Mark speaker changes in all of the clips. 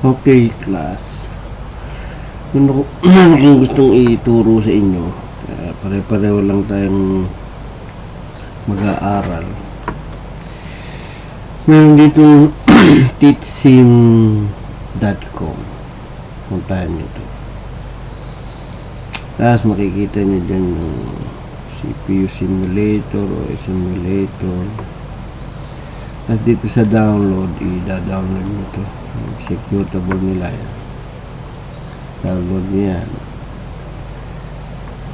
Speaker 1: Okay, class. Kung gustong ituro sa inyo, pare-pareho lang tayong mag-aaral. Meron dito teachsim.com. Puntahan nyo to. Tapos makikita nyo dyan yung CPU simulator o simulator. Tapos dito sa download, i-download nyo to. Executable nila yan. Download nyo yan.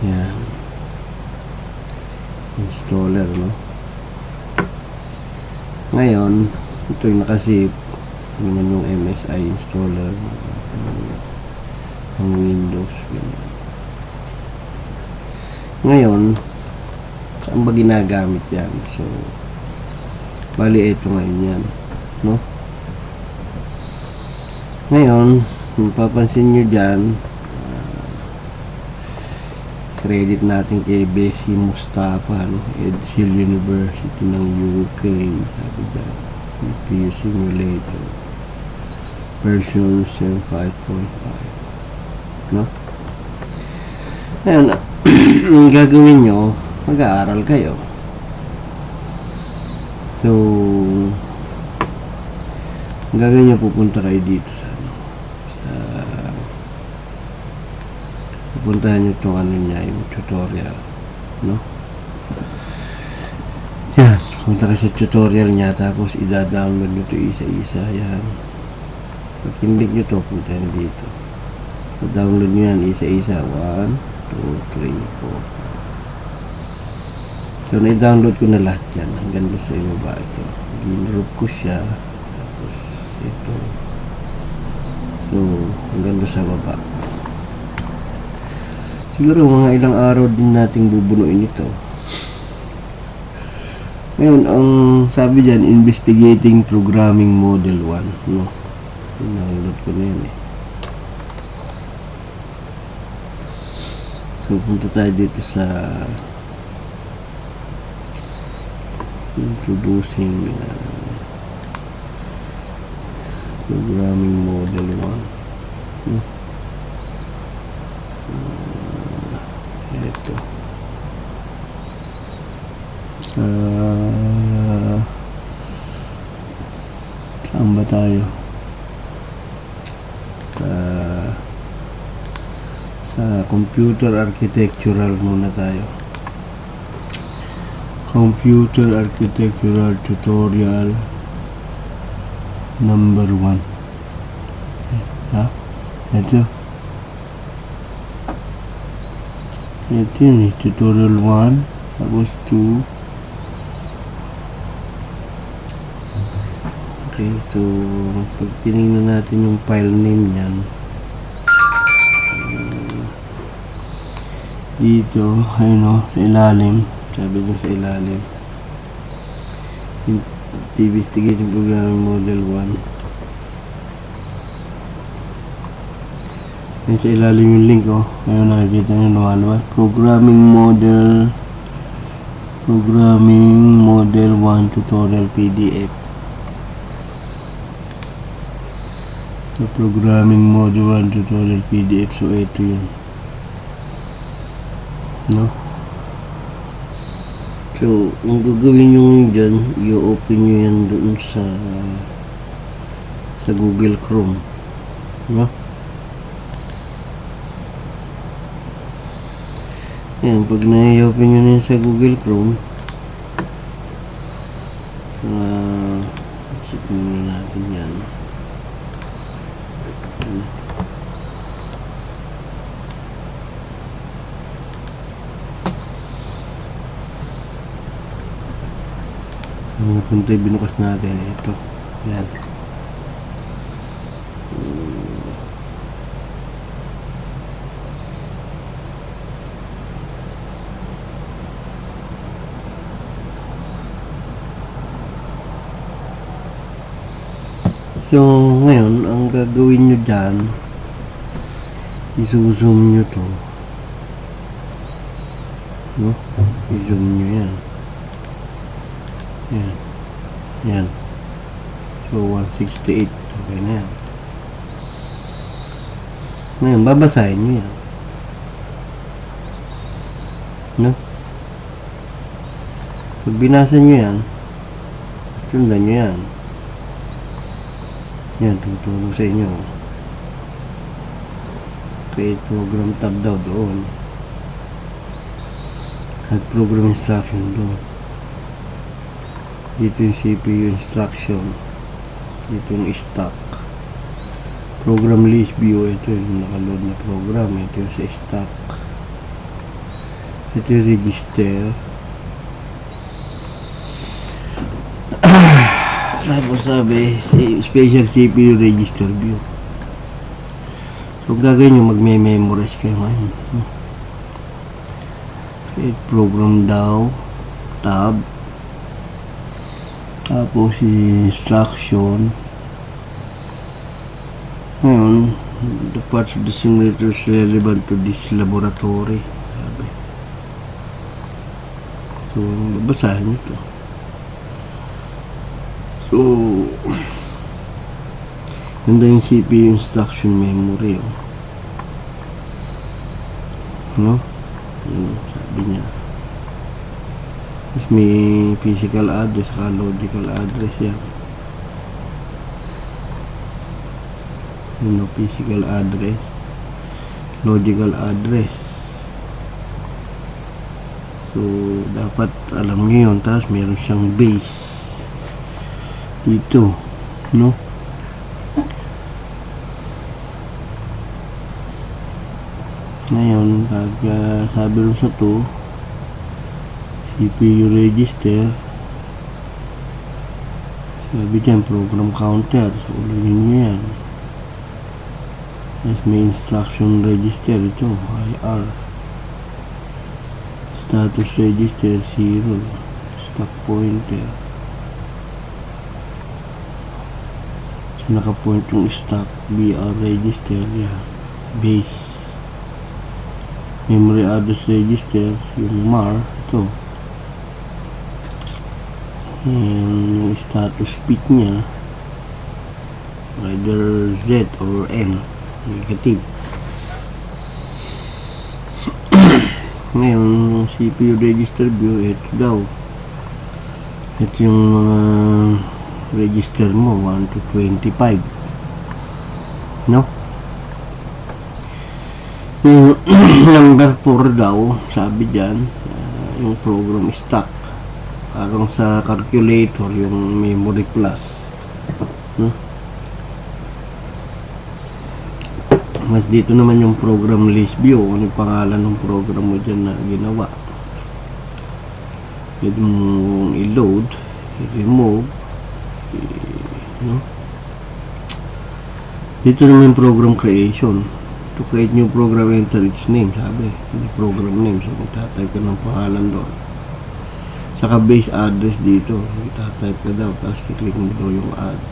Speaker 1: Yan. Installer, no? Ngayon, ito yung nakasave. Ito naman yung MSI installer ng Windows. Ngayon, saan ba ginagamit yan? So, bali ito ngayon yan, no? Ngayon, mapapansin nyo dyan, credit natin kay Bessie Mustafa, no? Edhill University ng UK, sabi dyan, CPU simulator version 7.5.5, no? Ngayon, ang gagawin nyo, mag-aaral kayo. So, ang gagawin nyo, pupunta kayo dito sa pupuntahan nyo itong ano niya, yung tutorial, no? Yan, pupunta kayo sa tutorial niya, tapos i-download nyo ito isa-isa. Yan, pag click nyo ito, punta nyo dito. So, download nyo yan isa-isa. 1, 2, 3, 4. So, na-download ko na lahat yan hanggang doon sa ibaba. Ito, ginroup ko siya, tapos ito. So, hanggang doon sa baba. Siguro mga ilang araw din nating bubunuin ito. Ngayon, ang sabi dyan, investigating programming model 1, no? Download ko na yan, eh. So, punta tayo dito sa introducing programming model 1, no? Ito saan ba tayo? Sa computer architectural muna tayo. Computer architectural tutorial number 1. Ito yun, eh, tutorial 1, tapos 2. Okay, so pag tinignan natin yung file name yan, dito, ayun o, sa ilalim, sabi nyo sa ilalim, investigating programming model 1. Yan sa ilalim yung link, oh. Ngayon nakikita nyo lumalabas. Programming model 1 tutorial PDF. So, programming model 1 tutorial PDF. So, ito yun, no? So, ang gagawin nyo dyan, i-open nyo yan doon sa Google Chrome, no? Yan, pag na-i-open nyo na yun sa Google Chrome, isipin muna natin yan. Ang punta binukas natin, ito. Yan. So, ngayon, ang gagawin nyo dyan, i-zoom nyo to, no? I-zoom nyo yan. Yan. Yan. So, 168. Okay na yan. Ngayon, babasahin nyo yan. No? Pag binasa nyo yan, sundan nyo yan. Yan, tutulong sa inyo. Create program tab daw doon. Add program instruction doon. Dito yung CPU instruction. Dito yung stock. Program list view. Ito yung nakaload na program. Ito yung sa stock. Ito yung register. Tapos sabi, special CPU register view. So gagawin nyo, magme-memorize kayo ngayon. Create program daw tab. Tapos instruction. Ngayon, the parts of the simulator is relevant to this laboratory. Sabi. So babasahin nyo ito. So ganda yung CPU instruction memory, oh. No? Sabi niya. Tapos may physical address saka logical address yan. Ano, physical address, logical address. So dapat alam niyo yun. Tapos meron siyang base dito, no? Ngayon, pag sabi rin sa to CPU register, sabi dyan program counter. So ulitin nyo yan. As may instruction register, ito IR. Status register 0. Stack pointer. So nakapoint yung stack BR register, yeah. Base. Memory address register, yung MAR, ito. And yung status bit nya, either Z or N, negative. Ngayon, yung CPU register view, ito daw. Ito yung mga register mo, 1 to 25. No? Number 4 daw, sabi dyan, yung program stock. Parang sa calculator, yung memory plus. No? Mas dito naman yung program list view. Ano yung pangalan ng program mo dyan na ginawa. Pwede mong i-load, i-remove, no? Dito naman yung program creation. To create new program, enter its name, sabi. Hindi program name. So, magtatype ka ng pangalan doon. Saka base address dito. Magtatype ka daw. Tapos kiklik mo doon yung add.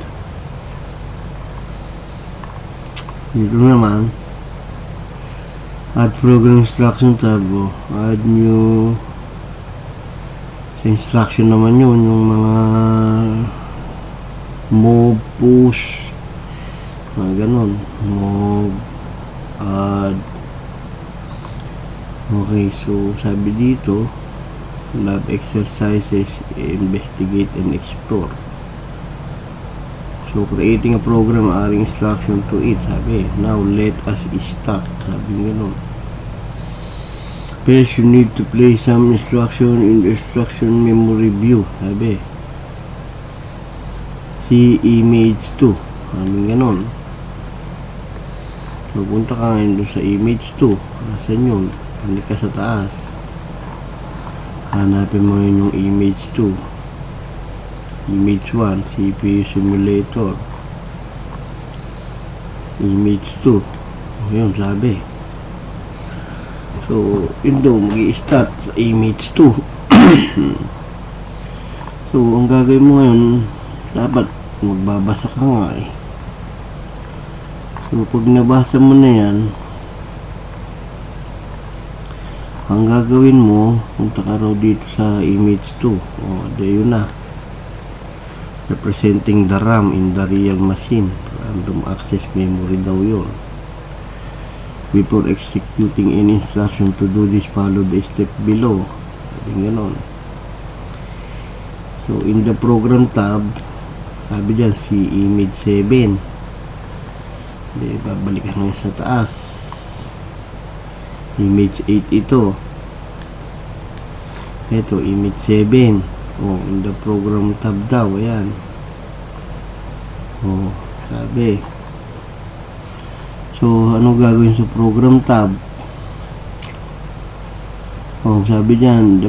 Speaker 1: Dito naman, add program instruction tab. Add new. Sa instruction naman yun. Yung mga move, push. Mga ganon. Move. Okay, so sabi dito, lab exercises, investigate and explore. So creating a program, adding instruction to it, sabi. Now let us start, sabi gano'n. First you need to place some instruction in the instruction memory view, sabi. See image 2, sabi gano'n. So punta ka ngayon doon sa image 2. Nasaan yun? Hindi ka sa taas. Hanapin mo yun yung image 2. Image 1, CPU simulator. Image 2. O yun, sabi. So, yun daw, mag-i-start sa image 2. So, ang gagawin mo ngayon, dapat magbabasa ka nga eh. So, pag nabasa mo na yan, ang gagawin mo, punta ka raw dito sa image 2. O, yun na. Representing the RAM in the real machine. Random access memory daw yun. Before executing any instruction to do this, follow the step below. Sabi ganon. So, in the program tab, sabi dyan, si image 7. Babalikan mo sa taas. Image 8 ito. Ito, image 7. In the program tab daw. Ayan. Sabi. So, ano gagawin sa program tab? Sabi dyan,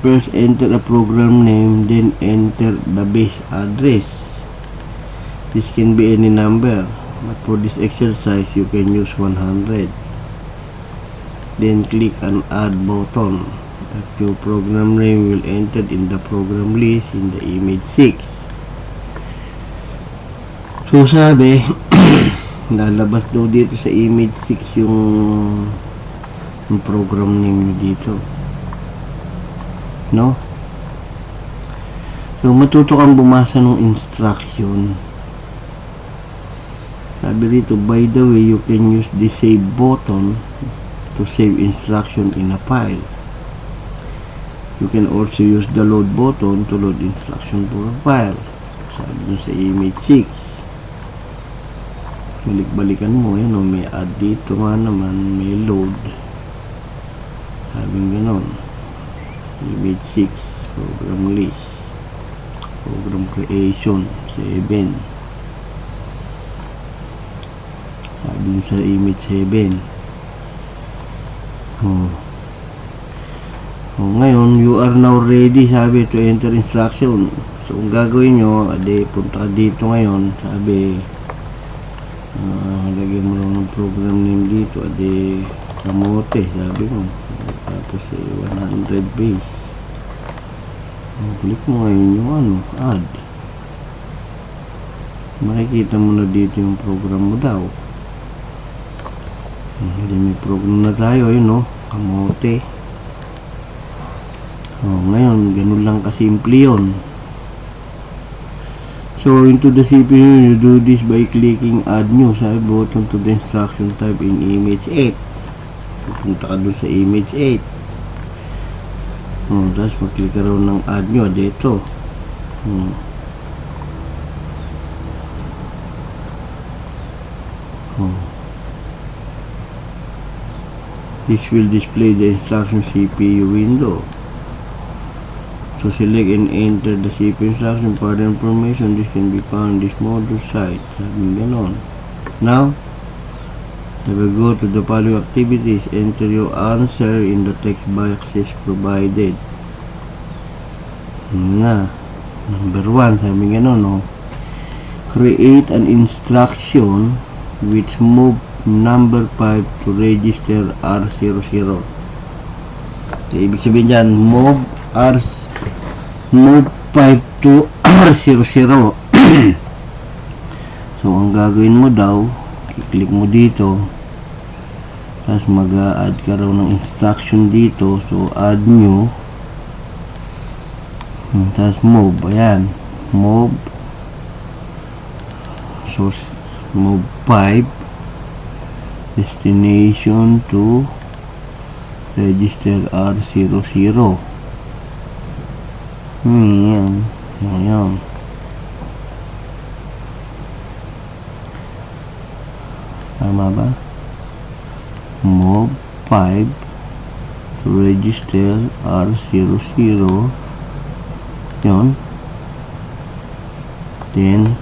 Speaker 1: first enter a program name, then enter the base address. This can be any number, but for this exercise, you can use 100. Then click on add button. Your program name will enter in the program list in the image 6. So, sabi, lalabas daw dito sa image 6 yung program name dito. No? So, matuto kang bumasa ng instruction. Sabi dito, by the way, you can use the save button to save instruction in a file. You can also use the load button to load instruction for a file. Sabi dun sa image 6. Balik-balikan mo, may add dito nga naman, may load. Sabi ganon. Image 6, program list, program creation, 7. Sabi sa image 7. Ngayon, you are now ready, sabi, to enter instruction. So, kung gagawin nyo, punta ka dito ngayon, sabi, lagyan mo lang ng program name dito, kamote, sabi mo. Tapos 100 base. Click mo ngayon yung add. Makikita mo na dito yung program mo daw. May program na tayo, kamote. Ngayon, ganun lang kasimple yun. So, into the CPU, you do this by clicking add new, sabi, button to the instruction type in image 8. Pupunta ka dun sa image 8. Tapos mag-click ka raw ng add nyo dito. This will display the instruction CPU window. So select and enter the CPU instruction. Further information, this can be found in this module site. Sabi ganon. Now, I will go to the following activities. Enter your answer in the text boxes provided. Number 1, sabi ganon, create an instruction which move number 5 to register R00. Ibig sabihin dyan, move 5 to R00. So, ang gagawin mo daw, i-click mo dito, tapos mag-add ka raw ng instruction dito. So, add new, tapos move. Ayan, move. So, move 5 destination to register R00. Ayan. Tama ba? Move 5 to register R00. Yun. Then,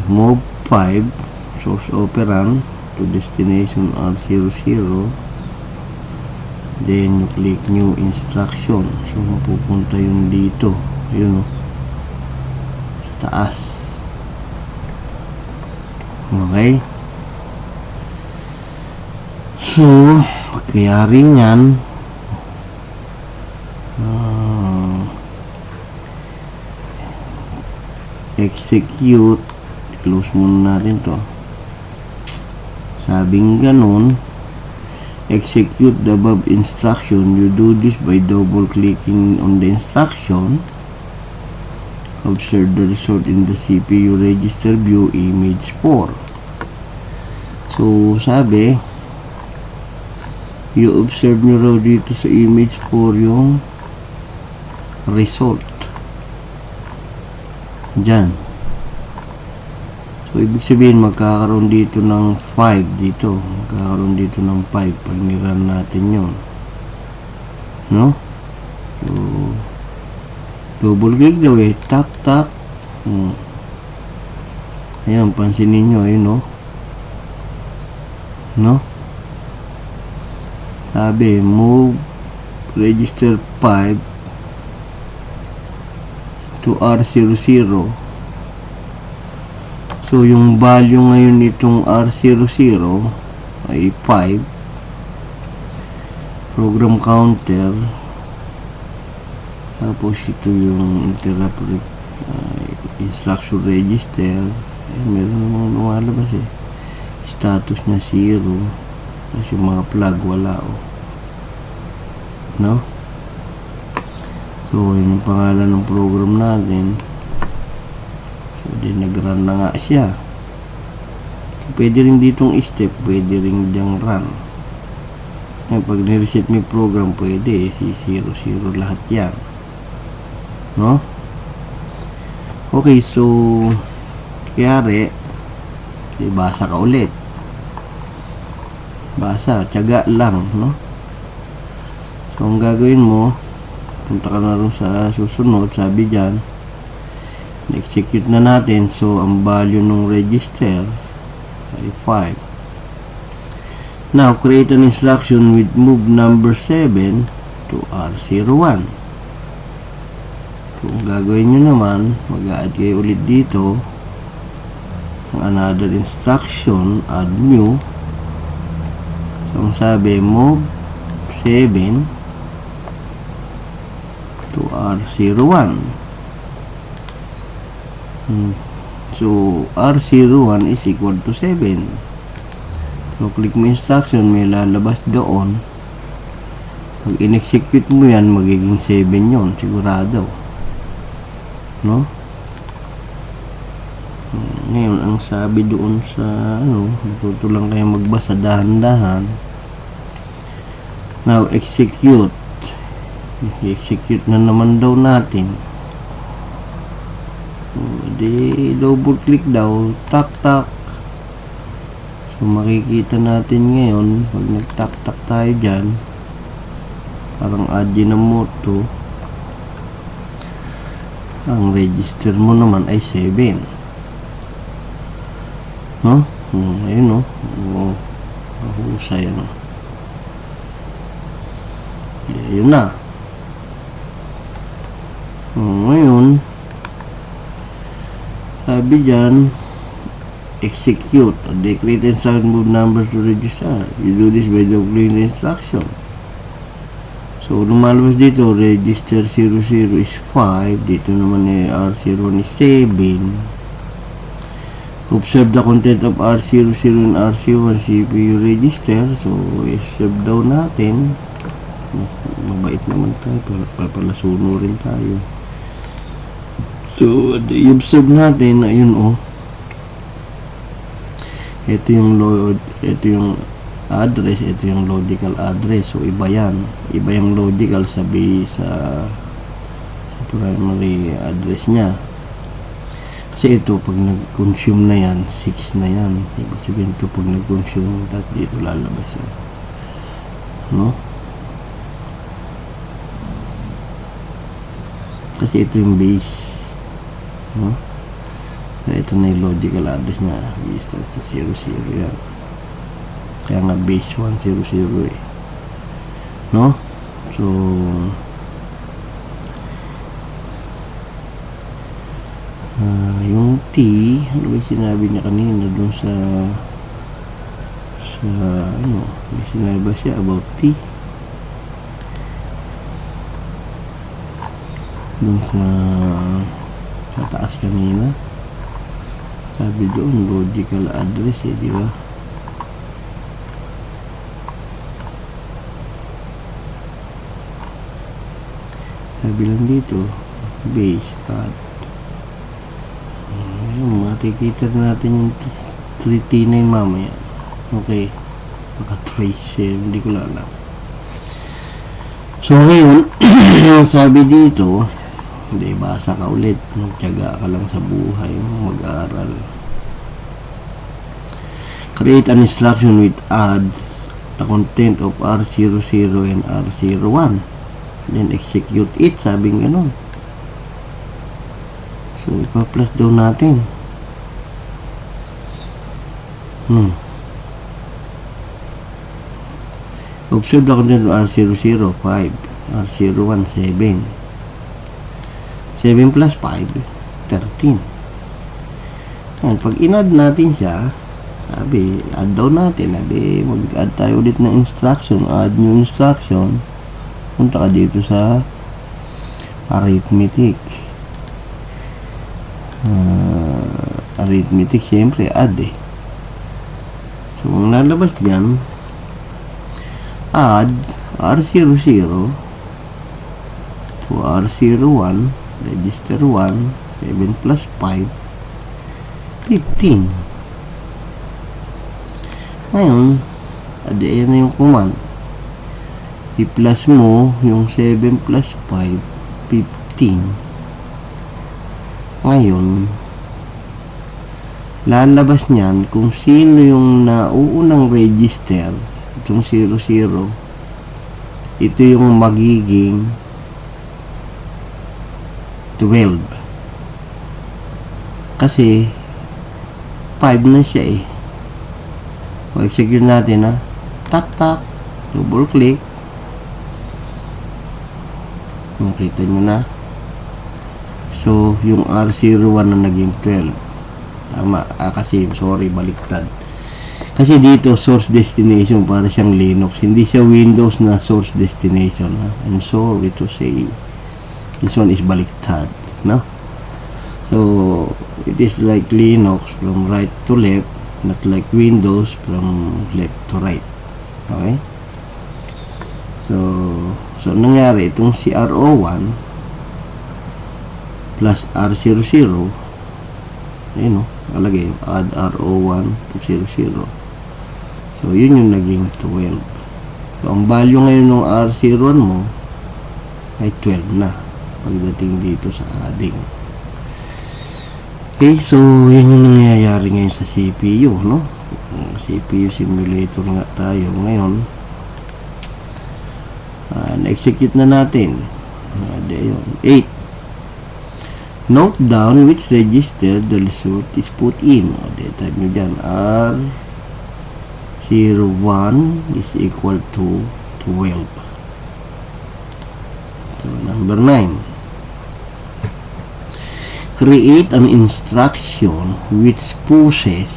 Speaker 1: move 5 source operand to destination R00. Then, you click new instruction. So, mapupunta yun dito. Yun, sa taas. Okay. So, pagkayari nyan, execute. Close muna natin to. Sabing ganun, execute the above instruction. You do this by double clicking on the instruction. Observe the result in the CPU register view image 4. So sabi, i-observe nyo raw dito sa image 4 yung result dyan. So ibig sabihin magkakaroon dito ng 5 dito, magkakaroon dito ng 5 pag niran natin yun, no? So double click daw eh, tak tak. Ayan, pansinin nyo, ayun, no? Sabi, move register 5 to R00. So, yung value ngayon nitong R00 ay 5. Program counter. Tapos, ito yung interrupt instruction register. Meron namang lumalabas eh. Status niya 0. Tapos yung mga flag wala, no? So yun yung pangalan ng program natin. So din nag-run na nga siya. So, pwede rin ditong step, pwede rin diyang run. Pag nireset mo yung program, pwede si 00 lahat yan, no? Okay, so kayari basa ka ulit. Basa, tiyaga lang, no? So, ang gagawin mo, punta ka na rin sa susunod, sabi dyan, na-execute na natin. So, ang value ng register ay 5. Now, create an instruction with move number 7 to R01. So, ang gagawin nyo naman, mag-add kayo ulit dito ng another instruction, add new. So, ang sabi, move 7 to R01. So, R01 is equal to 7. So, click mo instruction, may lalabas doon. Pag in-execute mo yan, magiging 7 yon, sigurado, no? Ngayon, ang sabi doon sa natuto lang kayo magbasa dahan-dahan. Now, execute. I-execute na naman daw natin. Di double click daw, tak tak. So, makikita natin ngayon pag nag-tak tak tayo dyan, parang Ajinomoto, ang register mo naman ay 7, no? Ayun, no? Mahusay, no? Ayun na. Ngayon, sabi dyan, execute a decrete and sound move numbers to register. You do this by doubling the instruction. So, lumalabas dito, register 00 is 5. Dito naman R01 is 7. Observe the content of R00 and RC1 CPU register. So, observe daw natin. Mabait naman tayo, papalasuno rin tayo. So, i-observe natin, ayun, ito yung load, ito yung address, ito yung logical address. So, iba yan. Iba yung logical sabi sa primary address niya. Kasi ito, pag nag-consume na yan, 6 na yan. Ibig sabihin ito, pag nag-consume, dito lalabas yan, no? Kasi ito yung base, no? So, ito na yung logical address niya. I-start sa 00 yan. Kaya nga base 100 eh, no? So, yung T, ano ba yung sinabi niya kanina dun sa may sinabi ba siya about T dun sa taas kanina? Sabi doon logical address eh, di ba? Sabi lang dito base pad. Ayun, makikita natin yung 3T9 mamaya. Okay, naka-trace hindi ko lang alam. So ngayon sabi dito, hindi, basa ka ulit, magtiyaga ka lang sa buhay, mag-aaral. Create an instruction which adds the content of R00 and R01, then execute it, sabing ganun. So ipa-plus daw natin. Observe the content of R00, 5, R01, 7. 7 plus 5, 13. Yan, pag in-add natin siya, sabi, add daw natin, mag-add tayo ulit ng instruction, add new instruction, punta ka dito sa arithmetic. Arithmetic, syempre, add So, ang lalabas dyan, add R00 to R01, register 1, 7 plus 5, 15. Ngayon, ayan na yung command. I-plus mo yung 7 plus 5, 15. Ngayon, lalabas niyan kung sino yung nauunang register. Itong 00, ito yung magiging 12. Kasi 5 na siya O, execute natin tak tak, double click. Makita nyo na. So yung R01 na naging 12. Tama, kasi sorry, baliktad. Kasi dito source destination, para siyang Linux, hindi siya Windows na source destination. I'm sorry to say, this one is baliktad, no? So it is like Linux from right to left, not like Windows from left to right. Okay, so nangyari itong si R01 plus R00, alagay add R01 to 00. So yun yung naging 12. So ang value ngayon ng R01 mo ay 12 na pagdating dito sa adding. Okay, so yun yung nangyayari ngayon sa CPU, no? CPU simulator nga tayo ngayon. Na-execute na natin. 8. Note down which register the result is put in. Type nyo dyan, R01 is equal to 12. So number 9. Create an instruction which pushes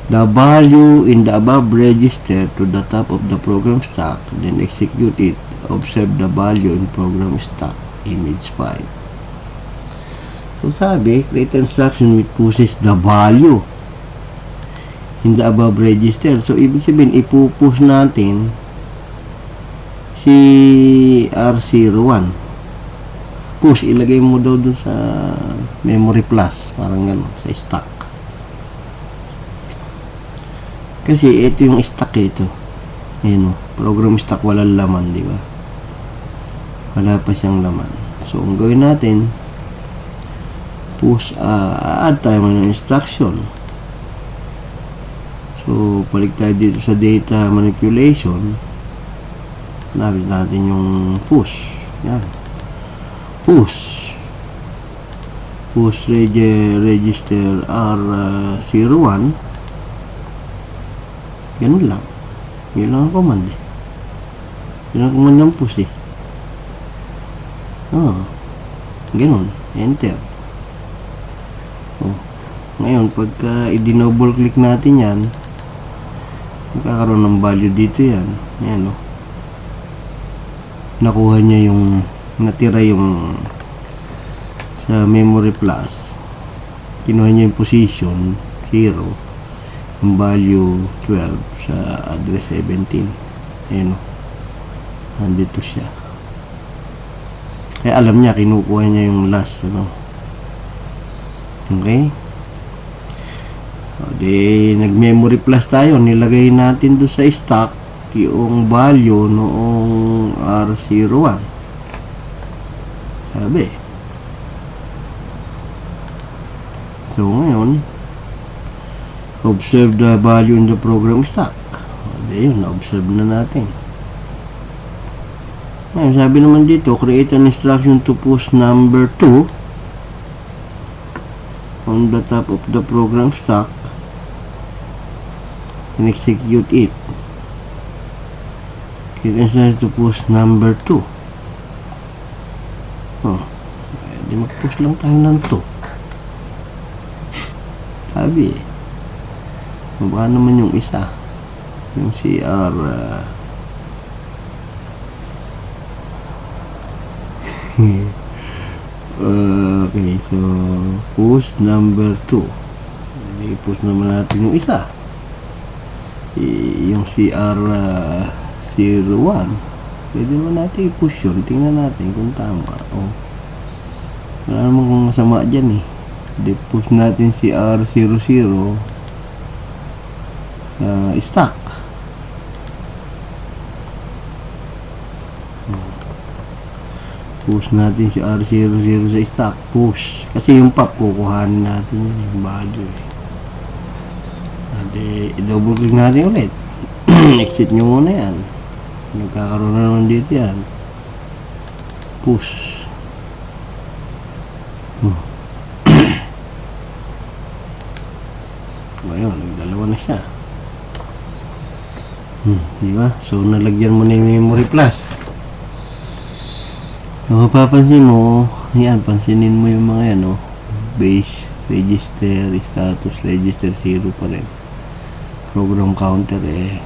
Speaker 1: the value in the above register to the top of the program stack, then execute it. Observe the value in program stack, image 5. So sabi, create an instruction which pushes the value in the above register. So ibig sabihin, ipupush natin si R01. Push, ilagay mo daw dun sa memory plus, parang gano'n, sa stack. Kasi ito yung stack ito. Ayan program stack, walang laman, di ba? Wala pa siyang laman. So ang gawin natin, push, add tayo ng instruction. So balik tayo dito sa data manipulation. Hanapin natin yung push. Yan, push register R01. Ganun lang. Yun lang ang command yun ang command ng push ganun, enter. Ngayon pagka i-double click natin yan, magkakaroon ng value dito yan. Ayan nakuha niya yung natira yung sa memory plus, kinuha niya yung position 0, yung value 12 sa address 17. Ayan nandito siya, kaya alam niya, kinukuha niya yung last Okay, Di nag-memory plus tayo, nilagay natin doon sa stock yung value noong R01. Sabi. So ngayon, observe the value in the program stock. Di yun, na-observe na natin. Ngayon, sabi naman dito, create an instruction to push number 2 on the top of the program stock and execute it. Create an instruction to push number 2. Di mag-push lang tayo ng 2. Sabi baka naman yung isa, yung CR okay, so push number 2. I-push naman natin yung isa, yung CR 01. Pwede naman natin i-push yun. Tingnan natin kung tama. Wala naman kung masama dyan i-push natin CR 00 stock. Push natin si R00 sa stock. Push. Kasi yung pop, kukuhanin natin yung value. I-double click natin ulit. Exit nyo muna yan. Nagkakaroon na naman dito yan. Push. Ayun, nagdalawa na siya. Diba? So, nalagyan mo na yung memory plus. So, mapapansin mo, yan, pansinin mo yung mga yan, base, register, status, register 0 pa rin. Program counter, 20.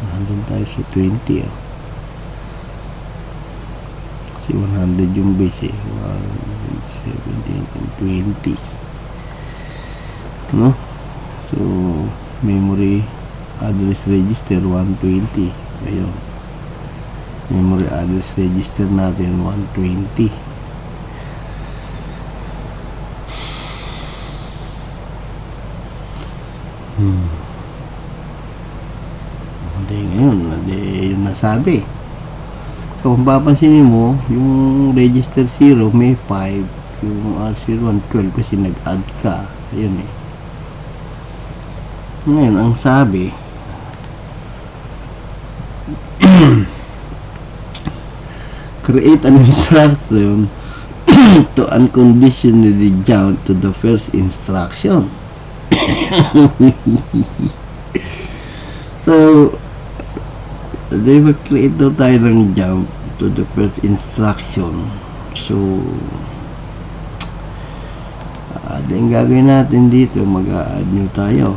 Speaker 1: Nandun tayo sa 20, Kasi 100 yung base, 117 and 20. So, memory address register 120. Ayun. Memory address register natin 120. Hindi ngayon, yun nasabi. So kung papansinin mo, yung register 0 may 5, yung R01 12 kasi nag-add ka. Ayun Ngayon, ang sabi create an instruction to unconditionally jump to the first instruction. So, they will create daw tayo ng jump to the first instruction. So, yung gagawin natin dito, mag-a-add new tayo.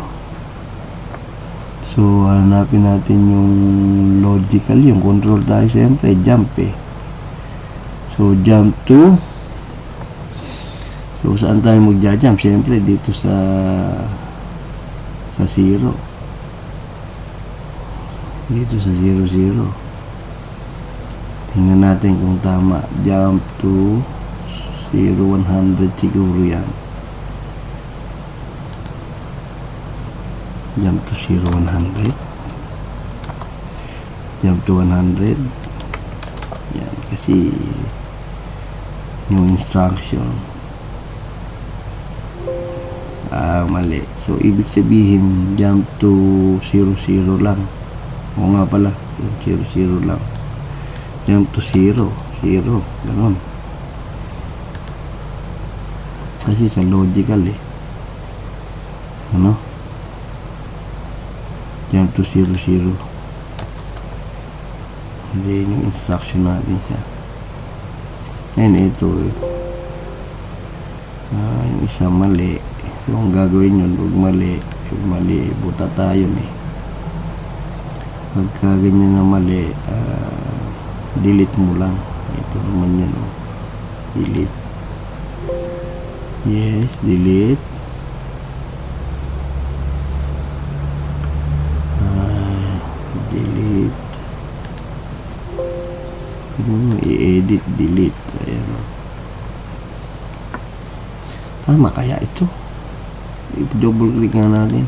Speaker 1: So, hanapin natin yung logical, yung control tayo siyempre, jump So, jump to. So, saan tayo magja-jump? Siyempre, dito sa 0. Dito sa 00. Tingnan natin kung tama. Jump to 0100 siguro yan. Jump to 0100. Jump to 100. Yan, kasi yung instruction mali. So, ibig sabihin jump to 00 lang. O nga pala, 00 lang. Jump to 0. Ganon. Kasi sa logical jump to 00. Hindi yung instruction natin siya. Ngayon ito yung isa mali. So ang gagawin yun, huwag mali, buta tayo pagka ganyan na mali, delete mo lang. Ito naman yan delete. Yes, delete. Delete. I-edit, delete. Ayan. Tama kaya ito? double click nga natin.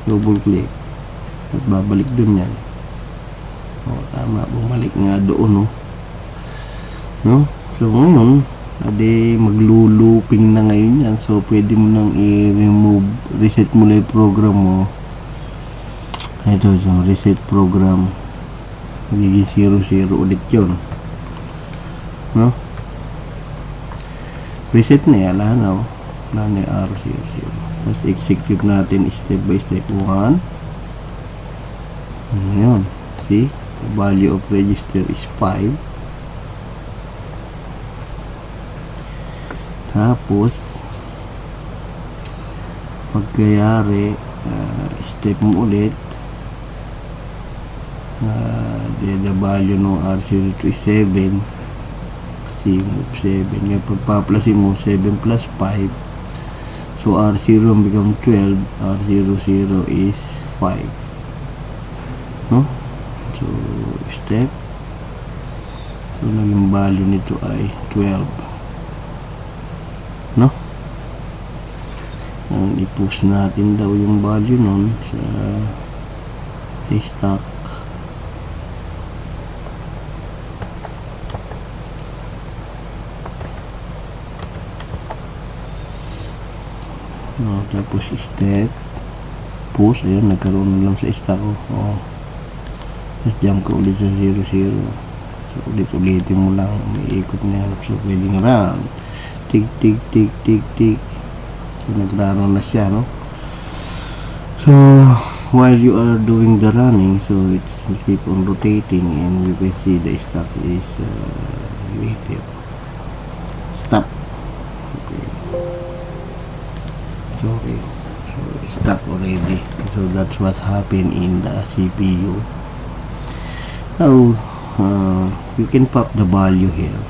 Speaker 1: Double click. At babalik dun yan. O, tama. Bumalik nga doon, no? No? So, ngayon, maglo-looping na ngayon yan. So, pwede mo nang i-remove, reset mo lang yung program mo. Ito, so, reset program. Magiging 0 ulit yun. No? Reset na yan. Wala na, wala na yung R00. Tapos, execute natin step by step. 1. Ngayon. See? The value of register is 5. Tapos pagkayari step mo ulit the value ng R0 to is 7 kasi move 7 ngayon pagpaplasin mo 7 plus 5 so R0 become 12 R00 is 5 no? So step so naging value nito ay 12 no? Ang i-push natin daw yung value nun sa stack no, tapos step push, ayun nagkaroon na lang sa stack oh. Tapos jump ka ulit sa 0 0 so ulit-ulitin mo lang may ikot na yan so pwedeng run tick tick tick tick tick so nagrano na siya no so while you are doing the running so it's keep on rotating and you can see the stack is waited stop okay so stop already so that's what happened in the CPU now you can pop the value here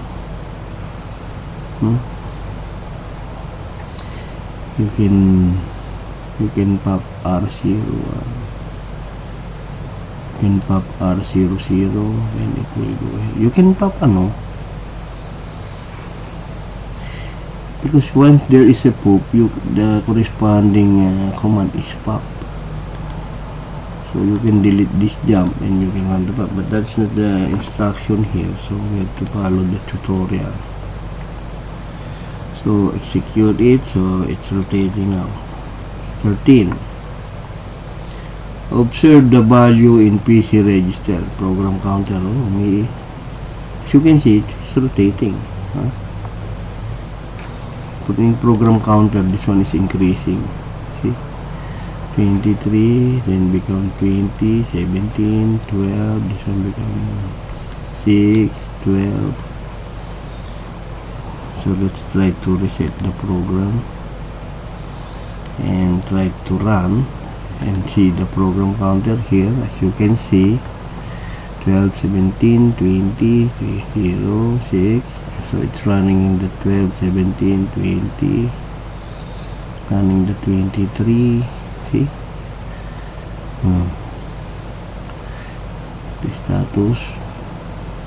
Speaker 1: you can pop R0 you can pop R00 and it will go you can pop because once there is a pop the corresponding command is pop so you can delete this jump and you can run the pop but that's not the instruction here so we have to follow the tutorial so execute it so it's rotating now 13 observe the value in PC register program counter as you can see it's rotating putting program counter this one is increasing see 23 then become 20 17 12 this one become 6 12 so let's try to reset the program and try to run and see the program counter here as you can see 12 17 20 0 6 so it's running in the 12 17 20 running the 23 see the status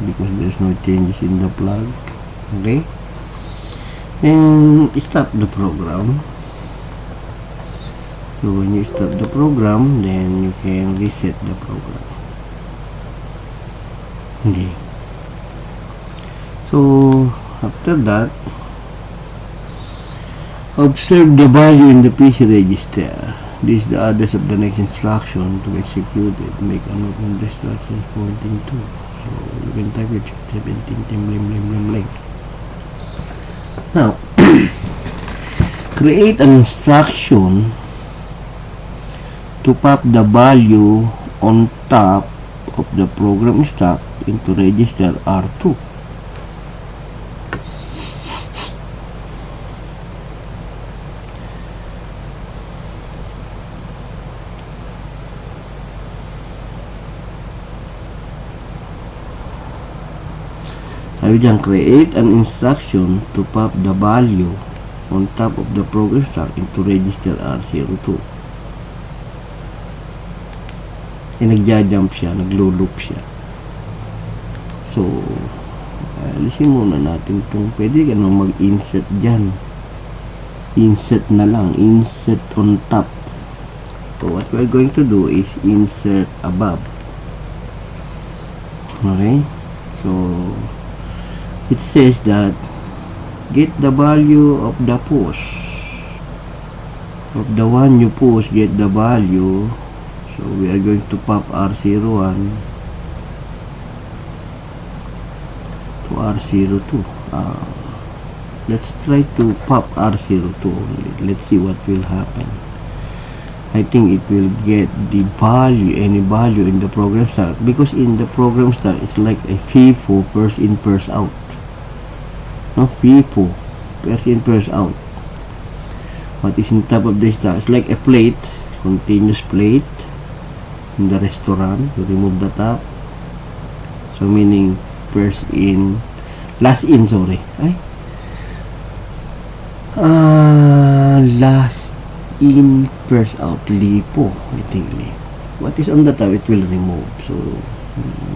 Speaker 1: because there's no changes in the plug okay and stop the program so when you stop the program then you can reset the program okay so after that observe the value in the PC register this is the address of the next instruction to execute it make a note on the instructions pointing to so you can type it 17 now create an instruction to pop the value on top of the program stack into register R2 sabi dyan, create an instruction to pop the value on top of the program stack into register R02 nagja-jump siya, naglo-loop siya so alisin muna natin itong pwede ka nang mag-insert dyan insert na lang, insert on top. So what we're going to do is insert above. Okay, so it says that get the value of the post, of the one you post, get the value. So we are going to pop R01 to R02. Let's try to pop R02 only. Let's see what will happen. I think it will get the value, any value in the program start, because in the program start it's like a FIFO, first in first out. No, FIFO, first in first out. What is in top of the star? It's like a plate, continuous plate in the restaurant. You remove the top, so meaning first in, last in, sorry. Last in, first out, LIFO, I think. What is on the top, it will remove, so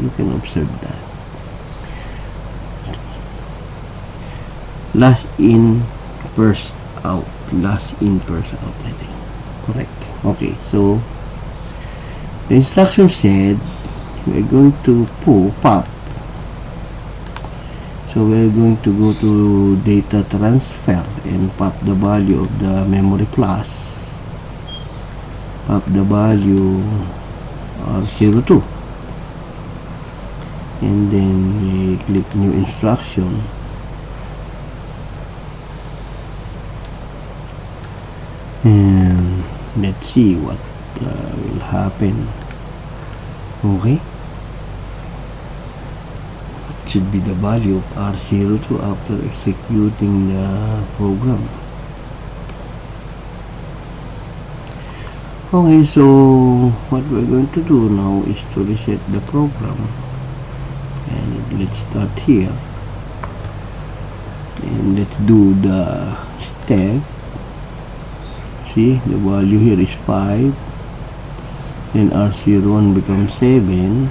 Speaker 1: you can observe that. Last in, first out, last in, first out, I think. Correct. Okay, so the instruction said we're going to pop. So we're going to go to data transfer and pop the value of the memory flash. Pop the value R02, and then we click new instruction, and let's see what will happen. Okay, what should be the value of R02 after executing the program? Okay, so what we're going to do now is to reset the program, and let's start here, and let's do the step. See, the value here is 5, then R01 becomes 7,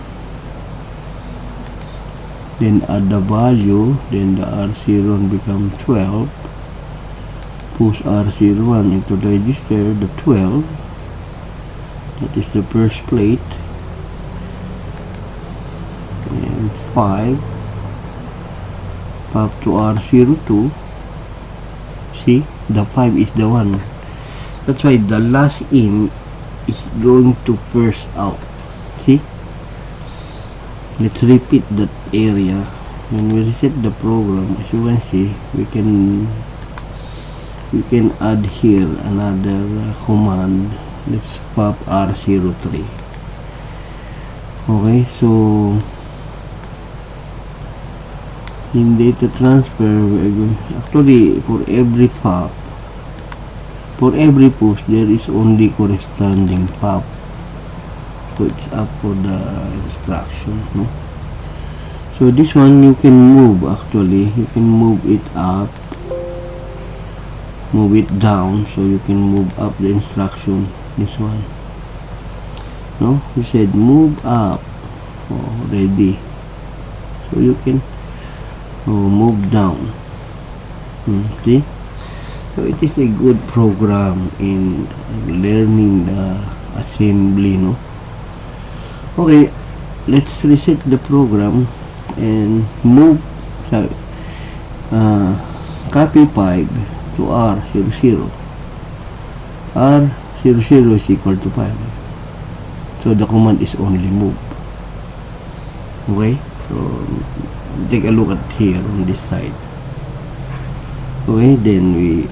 Speaker 1: then add the value, then the R01 becomes 12, push R01 into the register, the 12, that is the first plate, and 5, pop to R02. See, the 5 is the one. That's why the last in is going to first out. See, let's repeat that area. When we reset the program, as you can see, we can add here another command. Let's pop R03. Okay, so in data transfer, we're going, actually for every pop, for every push, there is only corresponding pop, so it's up for the instruction, no? So this one you can move, actually you can move it up, move it down, so you can move up the instruction. This one, no, you said move up already, so you can move down. See, so it is a good program in learning the assembly, no? Okay, let's reset the program and move, copy 5 to R00. R00 is equal to 5, so the command is only move. Okay, so take a look at here on this side. Okay, then we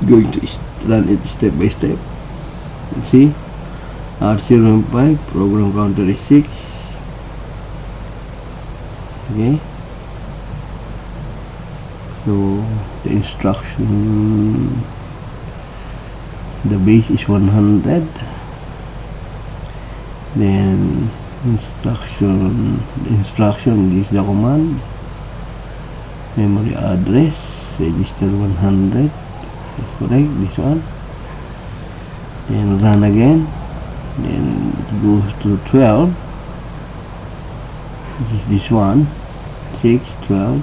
Speaker 1: going to run it step by step. See, R05, program counter is 6. Okay, so the instruction, the base is 100, then instruction is the command, memory address, register 100, correct, this one, then run again, then it goes to 12, which is this one, 6, 12,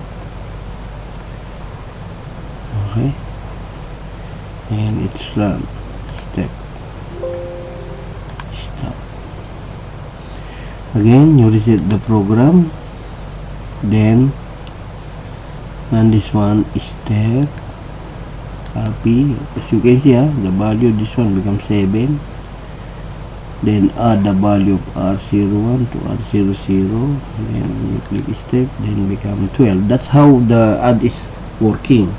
Speaker 1: okay, and it's run. Step, stop. Again, you reset the program, then run this one. Step, copy. As you can see, the value of this one becomes 7. Then add the value of R01 to R00, then you click step, then become 12. That's how the add is working.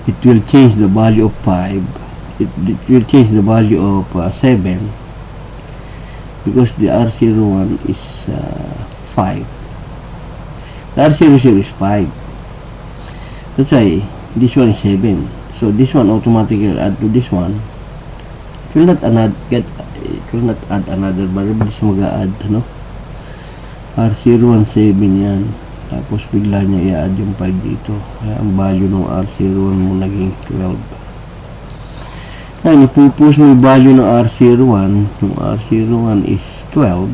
Speaker 1: It will change the value of 5. It will change the value of 7 because the R01 is 5. The R00 is 5. That's why this one is 7. So this one automatically add to this one. It will not add another variable. This mag-a-add, no? R01 7 yan. Tapos bigla niya i-add yung 5 dito. Kaya ang value ng R01 mo naging 12. Kaya ipupush mo yung value ng R01. Yung R01 is 12.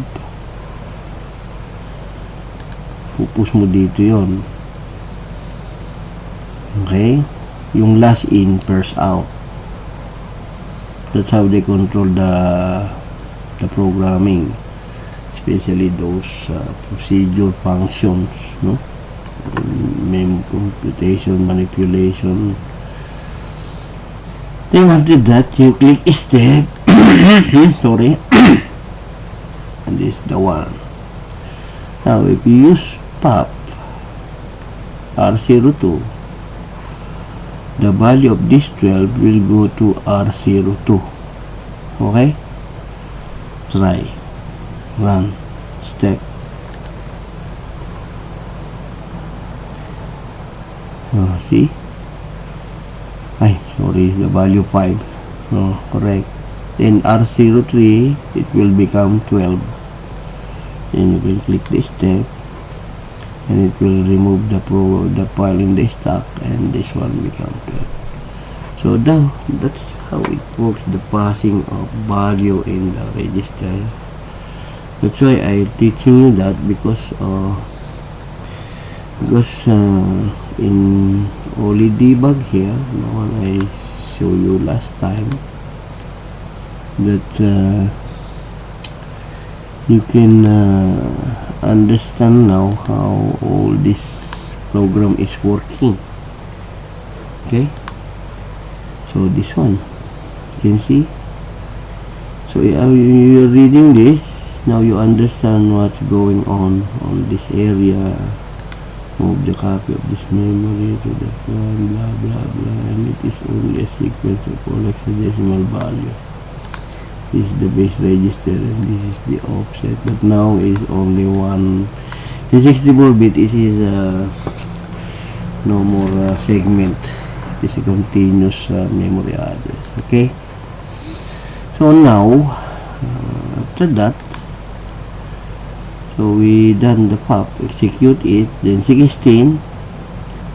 Speaker 1: Pupush mo dito yon. Okay? Yung last in, first out. That's how they control the programming, especially those procedure functions, no? Computation, manipulation. Then after that, you click step. Sorry. And this is the one. Now, if you use pop R02, the value of this 12 will go to R02. Okay? Try. Run. Step. See? Ay, sorry, the value 5. No, correct. Then R03, it will become 12. Then you will click the step, and it will remove the file in the stack, and this one become 12. So that's how it works, the passing of value in the register. That's why I teaching you that, because in only debug here, the one I show you last time, that you can understand now how all this program is working. Okay, so this one you can see. So you're reading this, now you understand what's going on this area. Move the copy of this memory to the front, blah blah blah, and it is only a sequence of all hexadecimal value. This is the base register, and this is the offset, but now is only one. In 64-bit, this is no more segment. It is a continuous memory address. Okay, so now after that, so we done the pop, execute it, then 16,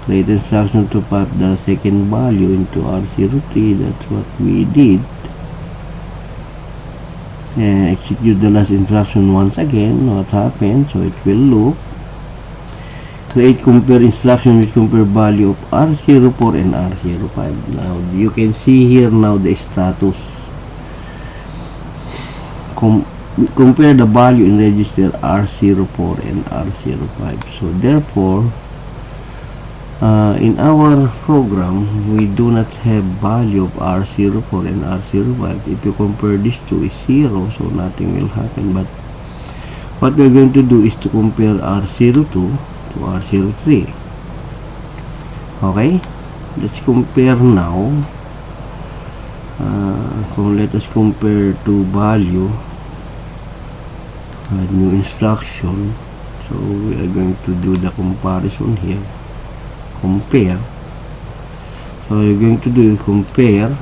Speaker 1: create instruction to pop the second value into R03. That's what we did. And execute the last instruction once again. What happened? So it will loop. Create compare instruction with compare value of R04 and R05. Now you can see here now the status. Compare the value in register R04 and R05. So therefore, in our program, we do not have value of R04 and R05. If you compare these two, is 0, so nothing will happen. But what we're going to do is to compare R02 to R03. Okay, let's compare now. Let us compare two value. New instruction. So we are going to do the comparison here. Compare. So you're going to do compare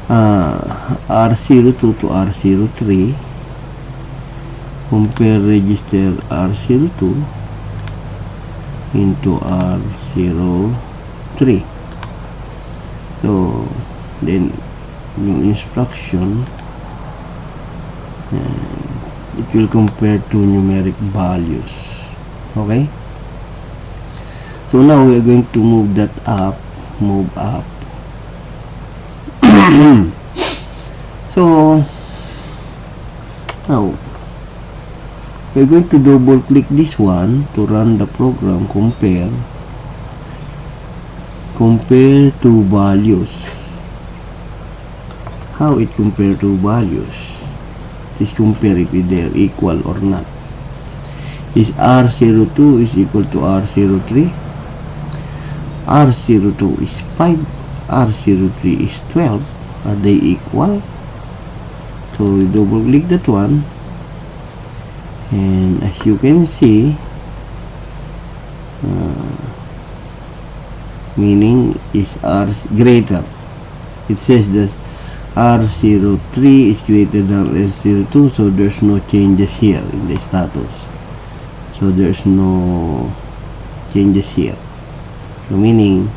Speaker 1: R02 to R03. Compare register R02 into R03. So then new instruction, and it will compare two numeric values. Okay, So now we are going to move that up, move up. So now we're going to double click this one to run the program. Compare two values. How it compare two values? Just compare it if they're equal or not. Is R02 is equal to R03? R02 is 5, R03 is 12. Are they equal? So we double click that one, and as you can see, meaning is R greater. It says that R03 is greater than R02, so there's no changes here in the status. So there's no changes here. So meaning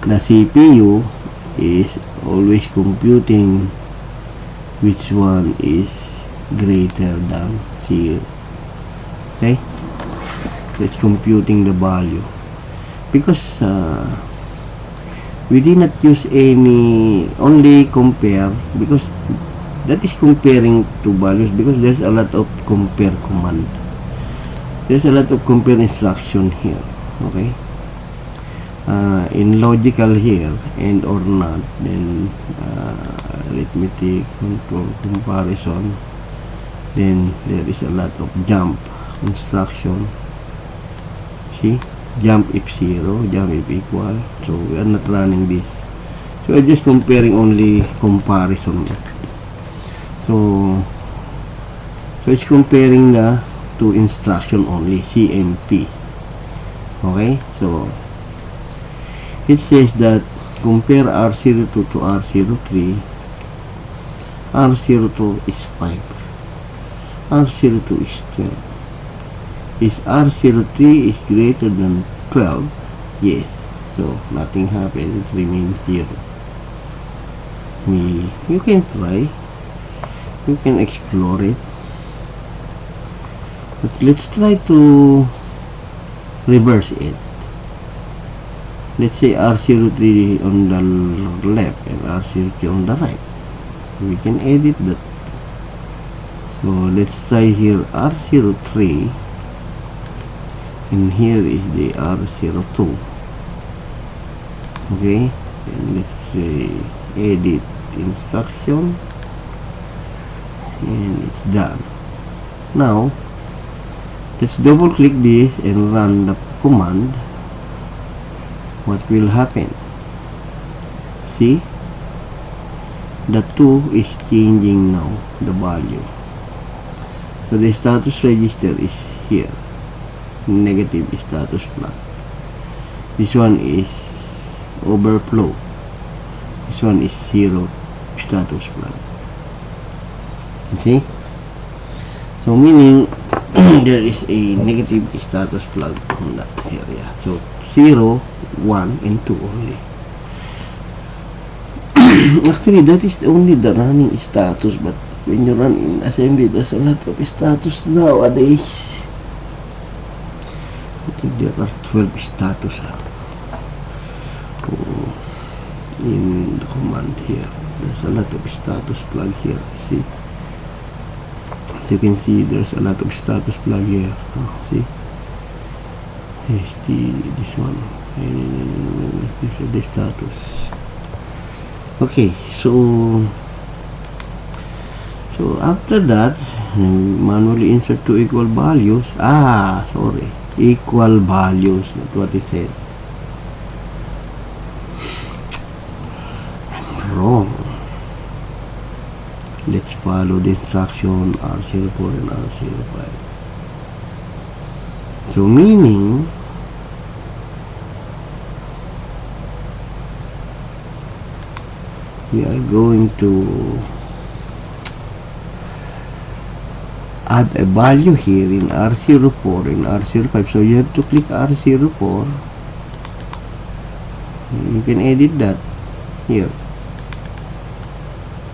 Speaker 1: the CPU is always computing which one is greater than 0. Okay, so it's computing the value, because we did not use any, only compare, because that is comparing two values, because there's a lot of compare command, there's a lot of compare instruction here. Okay, in logical here, and or not, then arithmetic, control, comparison, then there is a lot of jump instruction. See, jump if 0, jump if equal. So we are not running this, so we're just comparing only comparison. So it's comparing the two instruction only, CMP. Okay, so it says that compare R02 to R03. R02 is 5, R02 is 12. Is R03 is greater than 12? Yes. So nothing happens, it remains 0. You can try, you can explore it, but let's try to reverse it. Let's say R03 on the left and R03 on the right. We can edit that. So let's try here R03, and here is the R02. Okay, and let's say edit instruction, and it's done. Now let's double click this and run the command. What will happen? See, the 2 is changing now, the value. So the status register is here, negative status flag. This one is overflow, this one is 0 status flag. See, so meaning there is a negative status flag on that area. So 0, 1, and 2 only. Actually, that is only the running status, but when you run in assembly, there's a lot of status nowadays. I think there are 12 status in the command here. There's a lot of status flag here. See, as you can see, there's a lot of status flag here. See, this one, this is the status. Okay, so after that, manually insert two equal values. Equal values, that's what it said. I'm wrong. Let's follow the instruction R04 and R05. So meaning we are going to add a value here in R04 and R05. So you have to click R04. You can edit that here.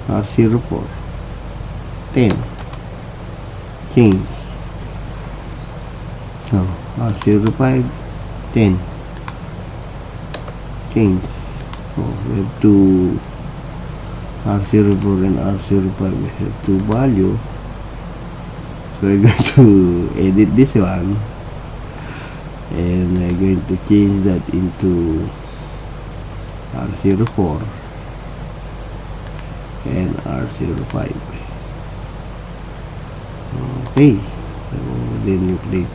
Speaker 1: R04 10 change. So R05 10. Change. So we have two R04 and R05. We have two value. So we're going to edit this one, and we're going to change that into R04 and R05. Okay, so then you click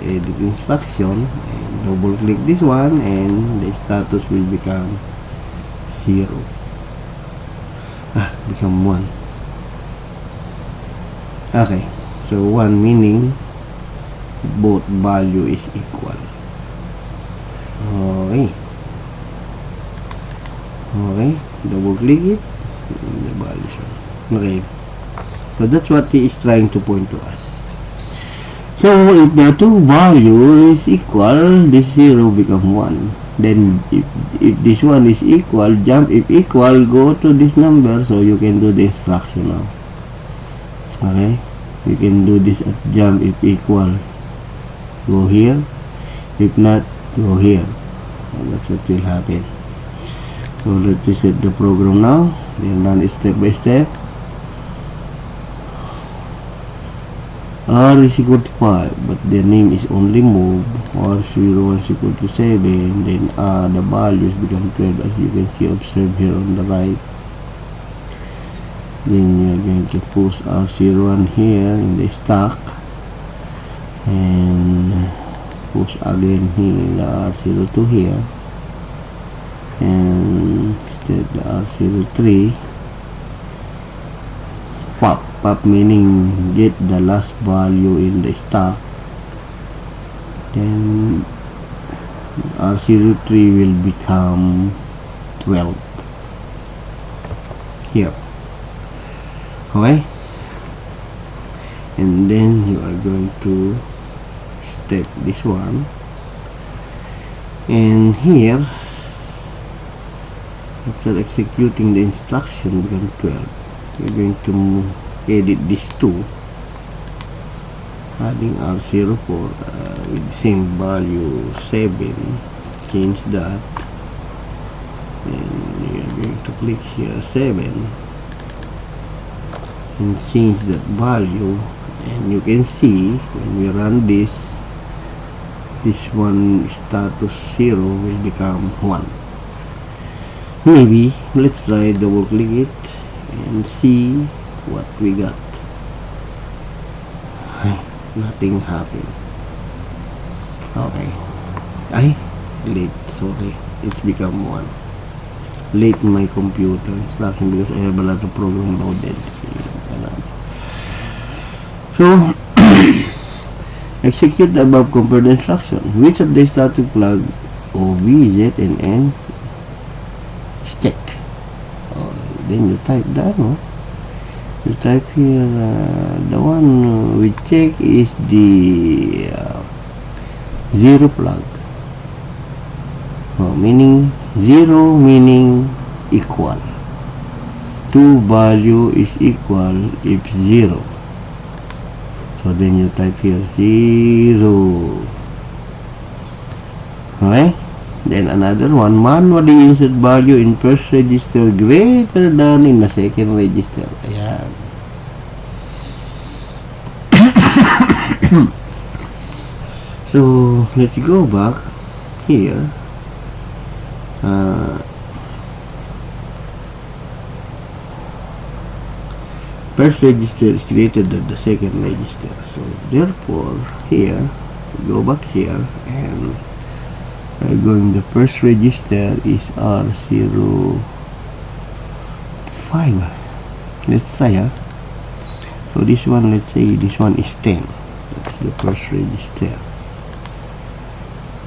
Speaker 1: edit instruction and double click this one, and the status will become 0. Become 1. Okay, so 1 meaning both value is equal. Okay, double click it, the value. Okay, so that's what he is trying to point to us. So if the two value is equal, this 0 become 1. Then if this one is equal, jump. If equal, go to this number. So you can do the instruction now. Okay, you can do this at jump. If equal, go here. If not, go here. And that's what will happen. So let's reset the program now. Then run it step by step. R is equal to 5, but the name is only moved. R01 is equal to 7, then the values become 12, as you can see, observe here on the right. Then you're going to push R01 here in the stack, and push again here the R02 here, and instead the R03. Pop meaning get the last value in the stack. Then R03 will become 12 here. Okay, and then you are going to step this one, and here after executing the instruction become 12. We're going to edit these two, adding R04 with the same value 7. Change that, and you're going to click here 7 and change that value, and you can see when we run this one status 0 will become 1. Maybe let's try double click it and see what we got. Nothing happened. Okay, late, sorry, it's become 1. Late in my computer instruction because I have a lot of program loaded. So execute the above compared instruction. Which of the static flag O, V, Z, and N is checked? Then you type that, no? You type here the one we check is the 0 flag. Meaning 0 meaning equal. 2 value is equal if 0. So then you type here 0. Okay? Then another one, manually insert value in first register greater than in the second register. Ayan. So let's go back here. First register is greater than the second register. So therefore here, go back here, and going the first register is R05. Let's try. So this one, let's say this one is 10. That's the first register,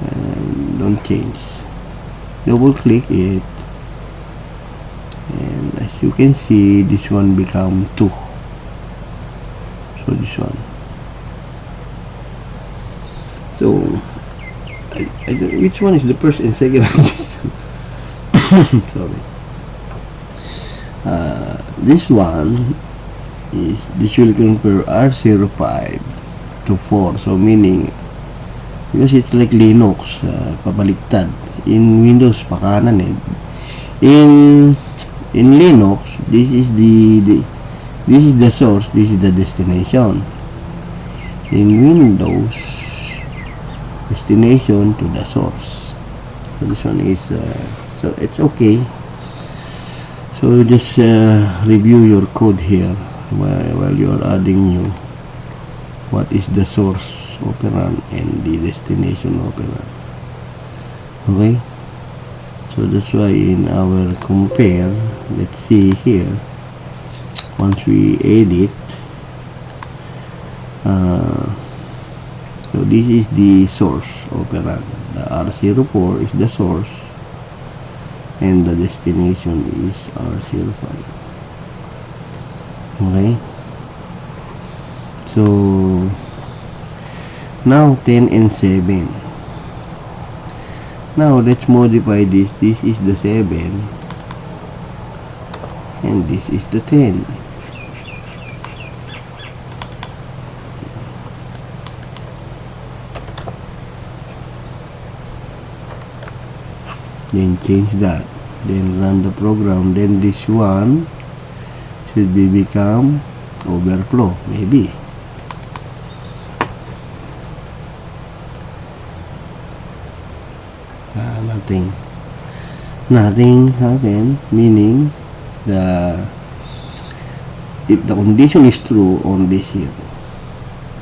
Speaker 1: and don't change. Double click it, and as you can see, this one become 2. So this one. So I don't know which one is the first and second register. Sorry. This one is, this will compare R05 to 4. So meaning because it's like Linux, pabaliktad. In Windows pakanan eh. In Linux, this is the source, this is the destination. In Windows, destination to the source. So this one is so it's okay. So just review your code here while you are adding what is the source operand and the destination operand. Okay, so that's why in our compare, let's see here, once we edit, so this is the source operand. The R04 is the source and the destination is R05. Okay, so now 10 and 7. Now let's modify this. This is the 7 and this is the 10. Then change that, then run the program. Then this one should become overflow, maybe. Nothing happened, meaning if the condition is true on this here.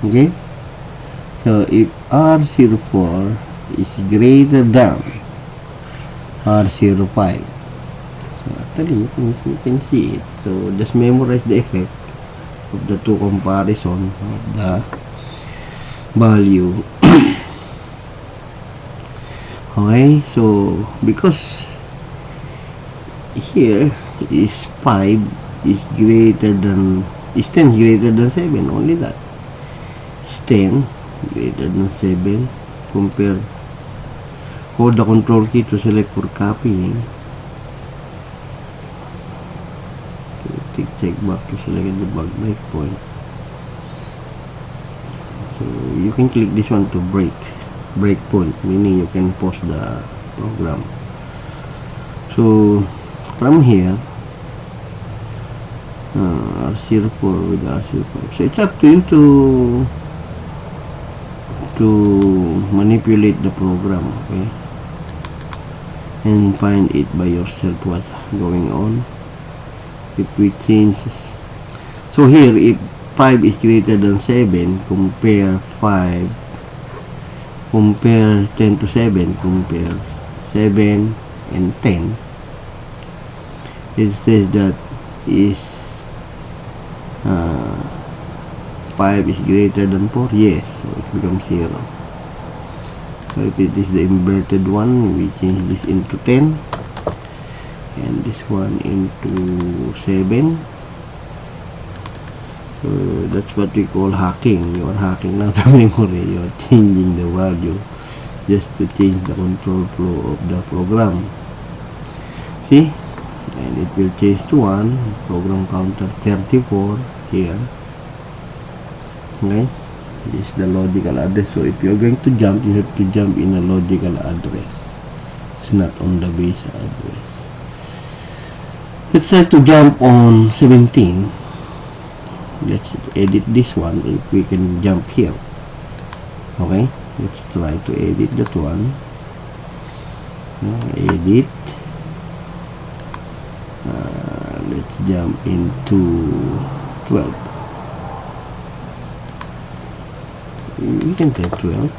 Speaker 1: Okay, so if R04 is greater than R05, so actually you can see it. So just memorize the effect of the two comparison of the value. Okay, so because here is 5 is greater than, is 10 greater than 7, only that. Is 10 greater than 7. Compare, hold the control key to select for copying. Okay, check back to select the debug breakpoint. So you can click this one to breakpoint, meaning you can pause the program. So from here, R04 with R05. So it's up to you to manipulate the program, okay, and find it by yourself what's going on. If we change, so here if 5 is greater than 7, compare 10 to 7, compare 7 and 10. It says that is 5 is greater than 4, yes, so it becomes 0. So if it is the inverted one, we change this into 10 and this one into 7. So that's what we call hacking. You are hacking now the memory. You are changing the value just to change the control flow of the program. See, and it will change to 1. Program counter 34 here. Okay, this is the logical address. So if you are going to jump, you have to jump in a logical address. It's not on the base address. Let's try to jump on 17. Let's edit this one if we can jump here. Okay, let's try to edit that one. Edit. Let's jump into 12. We can take 12.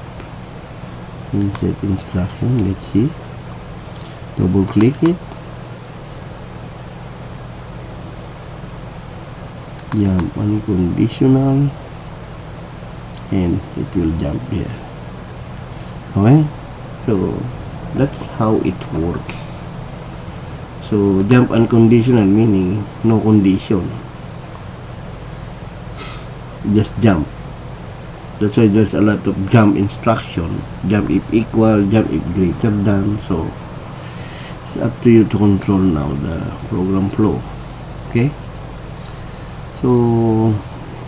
Speaker 1: Insert instruction. Let's see. Double click it. Jump unconditional, and it will jump here. Okay, so that's how it works. So jump unconditional meaning no condition, just jump. That's why there's a lot of jump instruction. Jump if equal, jump if greater than. So it's up to you to control now the program flow. Okay, so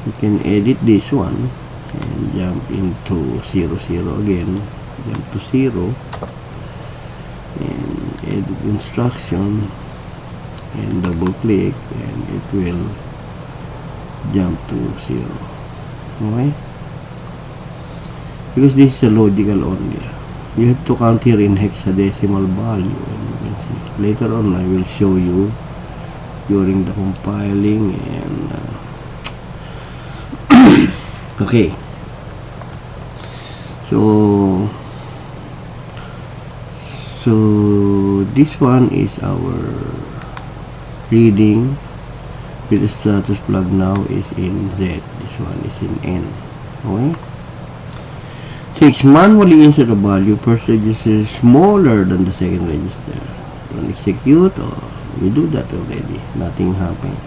Speaker 1: you can edit this one and jump into 00 again. jump to 0, and edit instruction, and double click, and it will jump to 0. Okay, because this is a logical only. You have to count here in hexadecimal value, and you can see later on I will show you during the compiling. And okay, so this one is our reading with the status flag now is in Z. This one is in N. Okay. 6. Manually insert a value. First register is smaller than the second register. Don't execute, or we do that already. Nothing happened.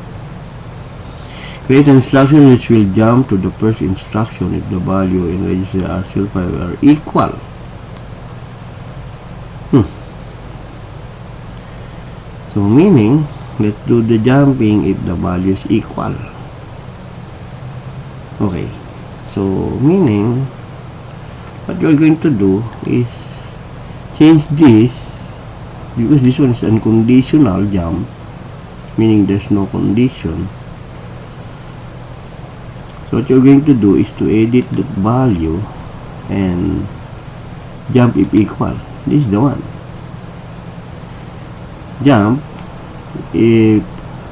Speaker 1: Create an instruction which will jump to the first instruction if the value in register R05 are equal. So meaning, let's do the jumping if the value is equal. Okay, so meaning what you're going to do is change this, because this one is unconditional jump, meaning there's no condition. So what you're going to do is to edit the value and jump if equal. This is the one. Jump if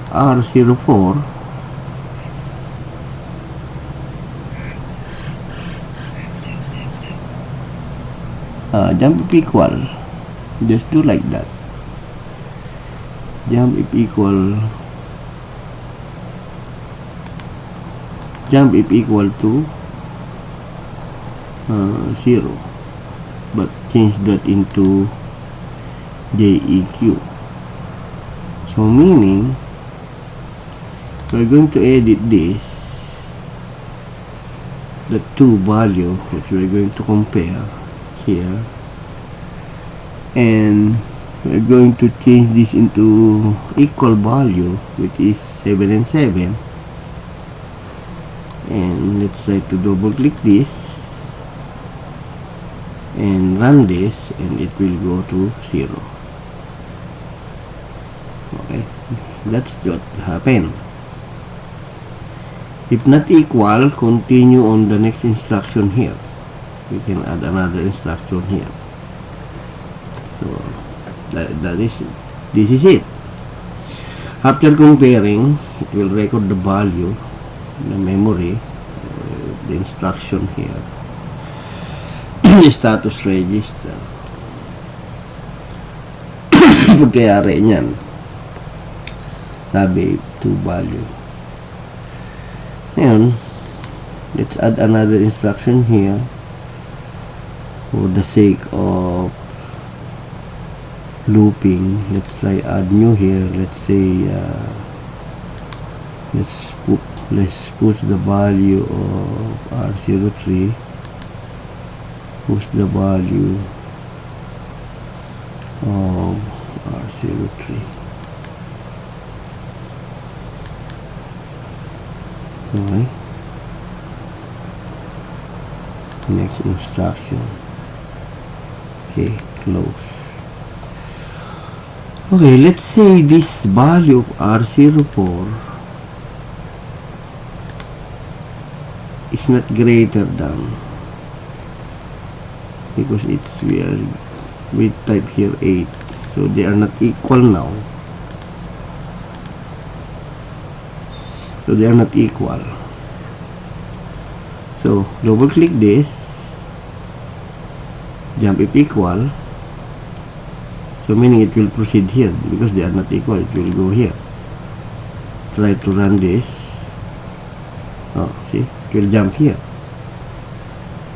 Speaker 1: R04 jump if equal, just do like that. Jump if equal to 0, but change that into JEQ. So meaning we're going to edit this, the two value which we're going to compare here, and we're going to change this into equal value, which is 7 and 7. And let's try to double click this and run this, and it will go to 0. Okay, that's what happened. If not equal, continue on the next instruction here. We can add another instruction here. So this is it. After comparing, it will record the value, the memory, the instruction here, the status register. Pagkayari niyan, sabi to value. Ngayon, let's add another instruction here for the sake of looping. Let's try add new here. Let's say let's push the value of R03, push the value of R03. Okay, next instruction. Okay, close. Okay, let's say this value of R04 is not greater than, because we type here 8, so they are not equal now. So they are not equal. So double click this, jump if equal. So meaning it will proceed here, because they are not equal, it will go here. Try to run this. Oh, see, it will jump here,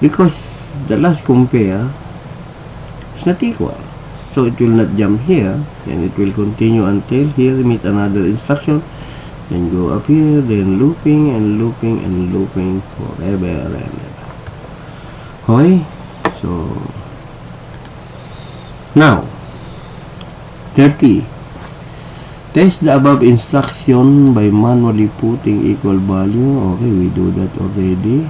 Speaker 1: because the last compare is not equal. So it will not jump here, and it will continue until here meet another instruction, then go up here, then looping and looping and looping forever and ever. Okay, so now 30. Test the above instruction by manually putting equal value. Okay, we do that already.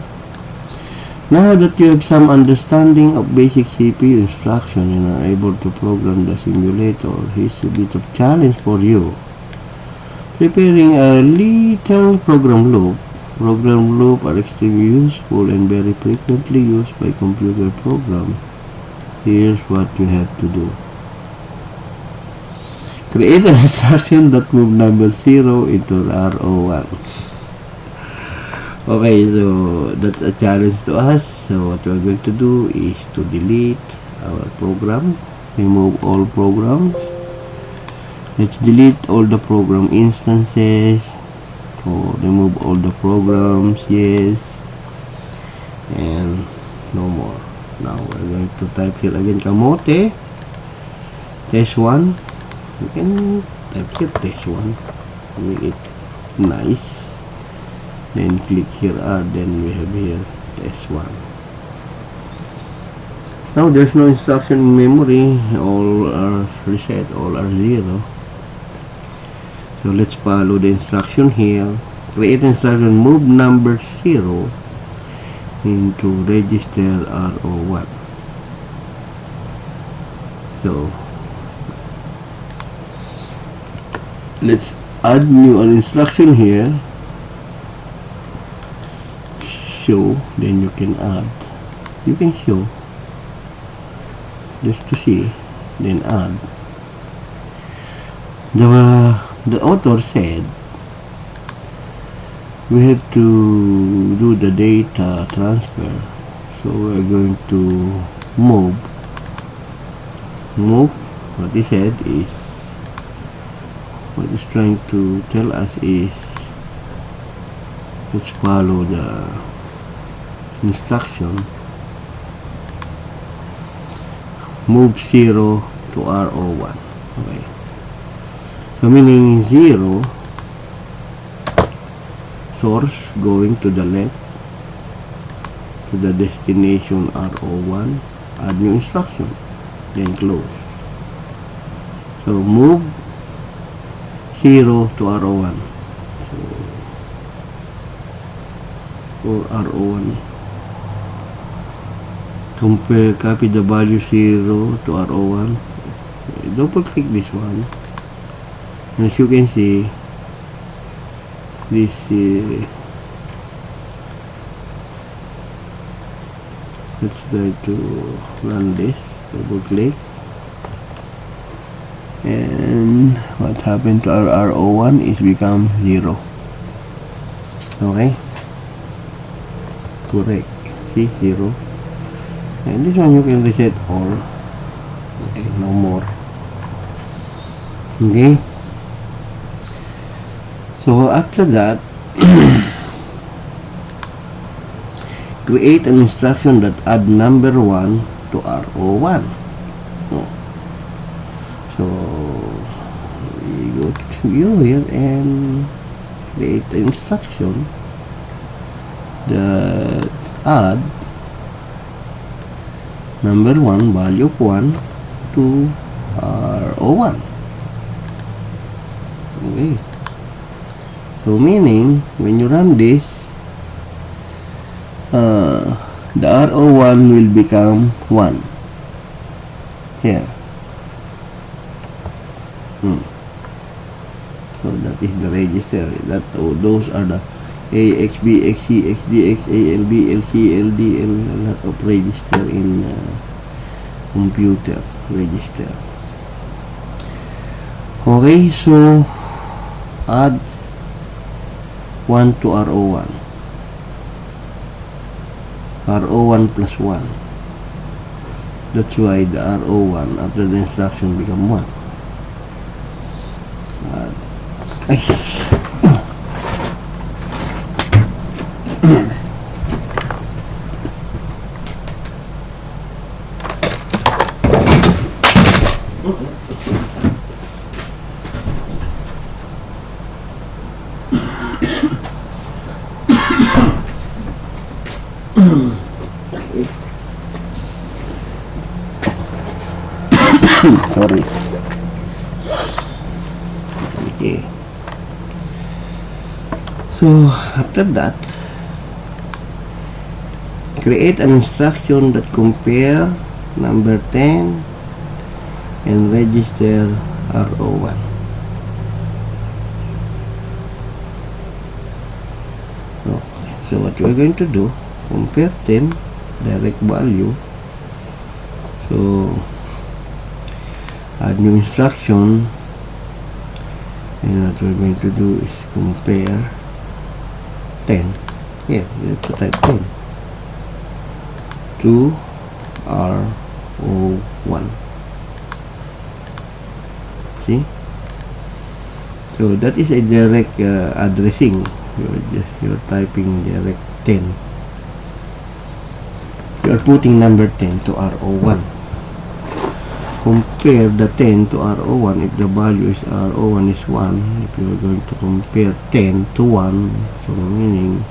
Speaker 1: Now that you have some understanding of basic CPU instruction and are able to program the simulator, here's a bit of challenge for you. Preparing a little program loop. Program loops are extremely useful and very frequently used by computer programs. Here's what you have to do. Create an instruction that move number 0 into RO1. Okay, so that's a challenge to us. So what we're going to do is to delete our program, remove all programs. Let's delete all the program instances. So remove all the programs, yes, and no more. Now we're going to type here again Kamote test1. You can type here test1, make it nice. Then click here add, then we have here test1. Now there's no instruction in memory, all are reset, all are 0. So let's follow the instruction here. Create instruction move number 0 into register RO1. So let's add new instruction here. Show, then you can add, you can show just to see, then add. The author said we have to do the data transfer, so we're going to move. What he said is, what he's trying to tell us is, let's follow the instruction move 0 to RO1. Okay, so meaning 0 source going to the left to the destination RO1, add new instruction, then close. So move 0 to RO1, or RO1. Compare, copy the value 0 to RO1. Double click this one. As you can see, this let's try to run this. Double click, and what happened to our RO1 is become 0. Okay, correct. See, 0. And this one you can reset all. Okay, no more. Okay, so after that create an instruction that add number 1 to RO1. So we go to view here and create an instruction that add number 1, value of 1 to RO1. Okay, so meaning when you run this, the RO1 will become 1 here. So that is the register. Those are the AX, BX, CX, DX, AL, BL, CL, DL, a lot of register in computer register. Okay, so add 1 to RO1. RO1 plus 1. That's why the RO1 after the instruction become 1. Sorry. Okay. So after that, create an instruction that compare number 10 and register RO1. Okay, so what we're going to do, compare 10, direct value. So add new instruction, and what we're going to do is compare 10. Here, you have to type 10 to RO1. See? So that is a direct addressing. You're typing direct 10. You're putting number 10 to RO1. Compare the 10 to RO1 if the value is RO1 is 1. If you're going to compare 10 to 1, so meaning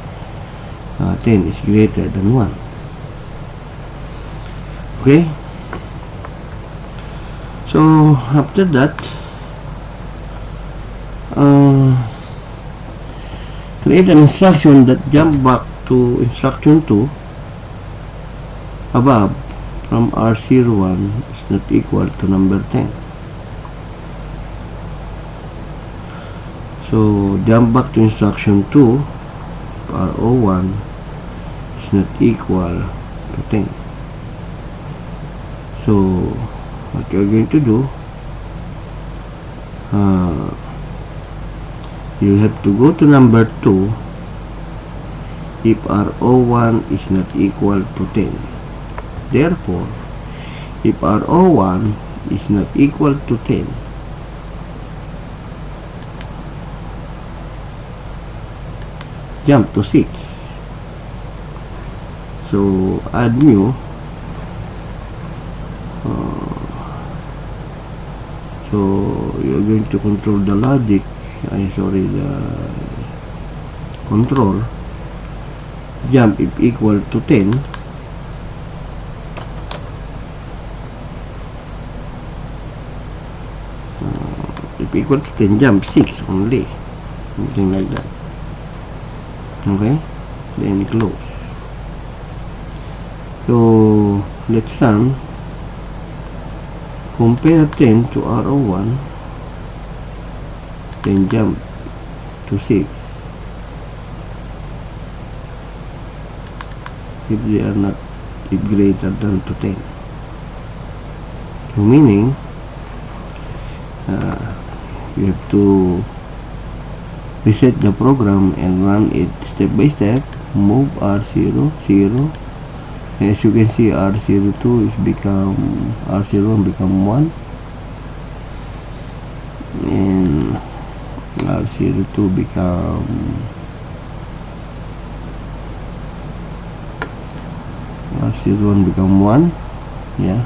Speaker 1: 10 is greater than 1. Okay? So after that, create an instruction that jump back to instruction 2 above from R01 is not equal to number 10. So jump back to instruction 2, RO1 is not equal to 10. So what you're going to do, you have to go to number 2 if RO1 is not equal to 10. Therefore, if RO1 is not equal to 10, jump to 6. So add new. So you're going to control the logic, the control, jump if equal to 10, if equal to 10, jump 6 only, something like that. Okay, then close. So let's run. Compare 10 to RO1, then jump to 6 if they are not greater than to 10. So meaning you have to reset the program and run it step by step. Move R0, 0. As you can see, R02 is become R01 become 1, and R02 become R01 become 1. Yeah.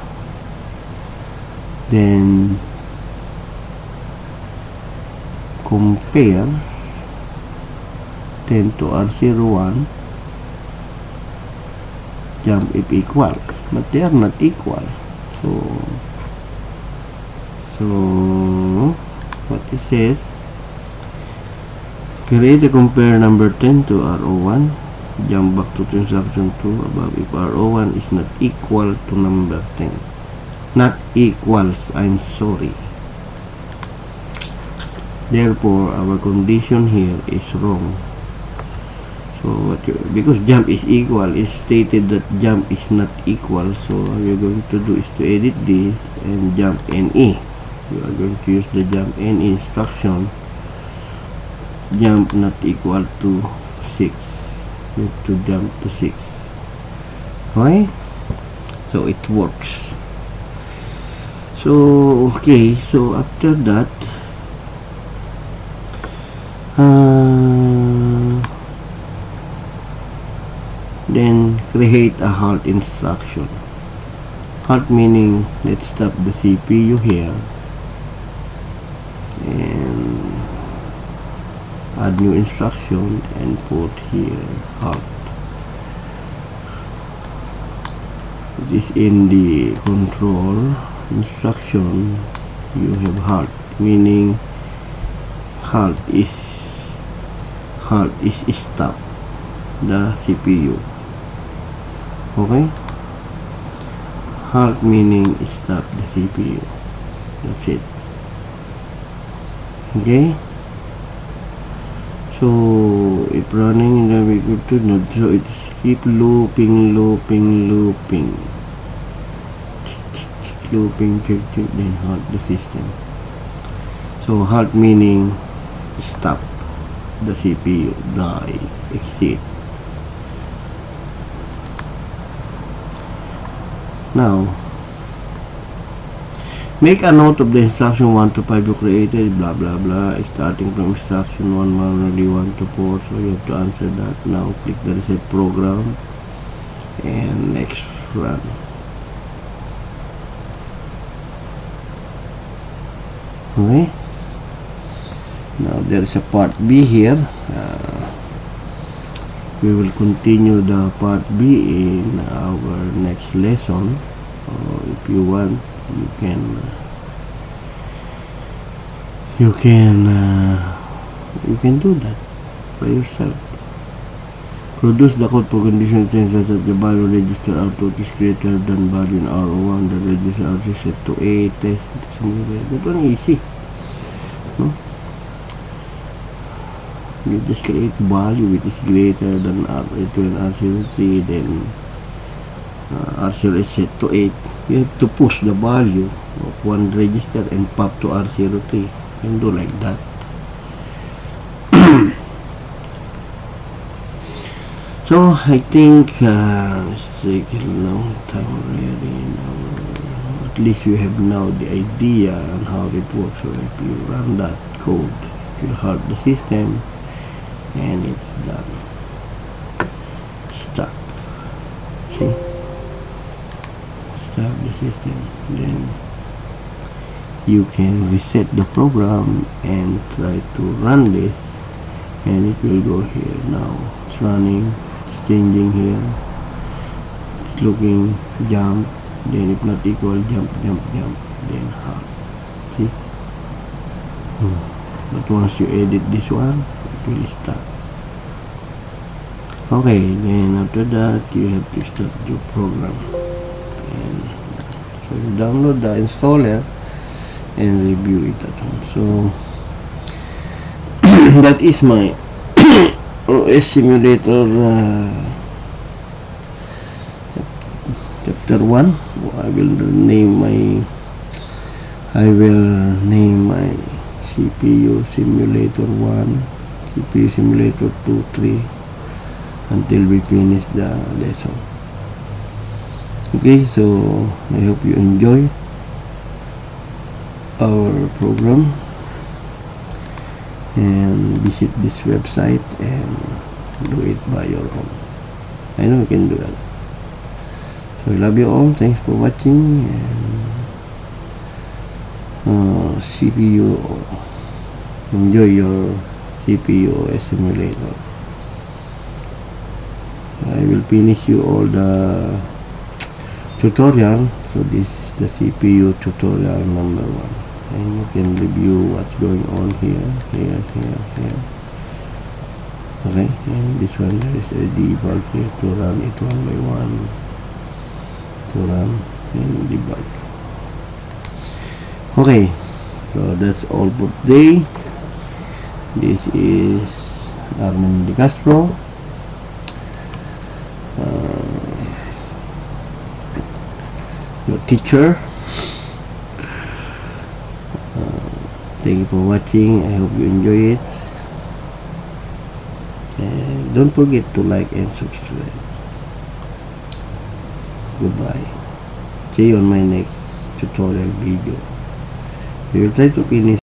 Speaker 1: Then compare 10 to R01. Jump if equal, but they are not equal. So what it says, create a compare number 10 to RO1, jump back to instruction 2 above if RO1 is not equal to number 10. Not equals, I'm sorry. Therefore our condition here is wrong. So because jump is equal, is stated that jump is not equal. So what you're going to do is to edit this and jump NE. You are going to use the jump NE instruction. Jump not equal to 6. You have to jump to 6. Okay? So it works. So okay, so after that, then create a halt instruction. Halt meaning let's stop the CPU here and add new instruction and put here halt. This in the control instruction you have halt, meaning halt is stop the CPU. Okay, halt meaning stop the CPU. That's it. Okay, so if running, then we go to node, so it's keep looping, check, then halt the system. So halt meaning stop the CPU, die, exit. Now make a note of the instruction 1 to 5 you created, blah blah blah, starting from instruction 1 manually 1 to 4, so you have to answer that. Now click the reset program and next run. Okay, now there is a part B here. We will continue the part B in our next lesson, or if you want you can do that by yourself. Produce the code for condition change that the value register output is greater than value in R01. The register output is set to 8. Test that one easy, no? You just create value which is greater than R02 and R03, then R0 is set to 8. You have to push the value of one register and pop to R03. You can do like that. So I think it's taking a long time already. Now, at least you have now the idea on how it works. So if you run that code, it will halt the system, and it's done. Stop. See? Stop the system. Then you can reset the program and try to run this, and it will go here. Now it's running, it's changing here, it's looking, jump, then if not equal, jump, then halt. See? But once you edit this one, it will stop. Okay, then after that you have to start your program, and so you download the installer and review it at home. So that is my OS simulator chapter 1. I will name my CPU simulator 1, CPU simulator 2, 3 until we finish the lesson. Okay, so I hope you enjoy our program, and visit this website and do it by your own. I know you can do that. So I love you all. Thanks for watching, and CPU, enjoy your CPU OS simulator. I will finish you all the tutorial. So this is the CPU tutorial number 1, and you can review what's going on here. Okay, and this one there is a debug here to run it one by one, to run and debug. Okay, so that's all for today. This is Armin De Castro, your teacher. Thank you for watching. I hope you enjoy it, and don't forget to like and subscribe. Goodbye. See you on my next tutorial video. We will try to finish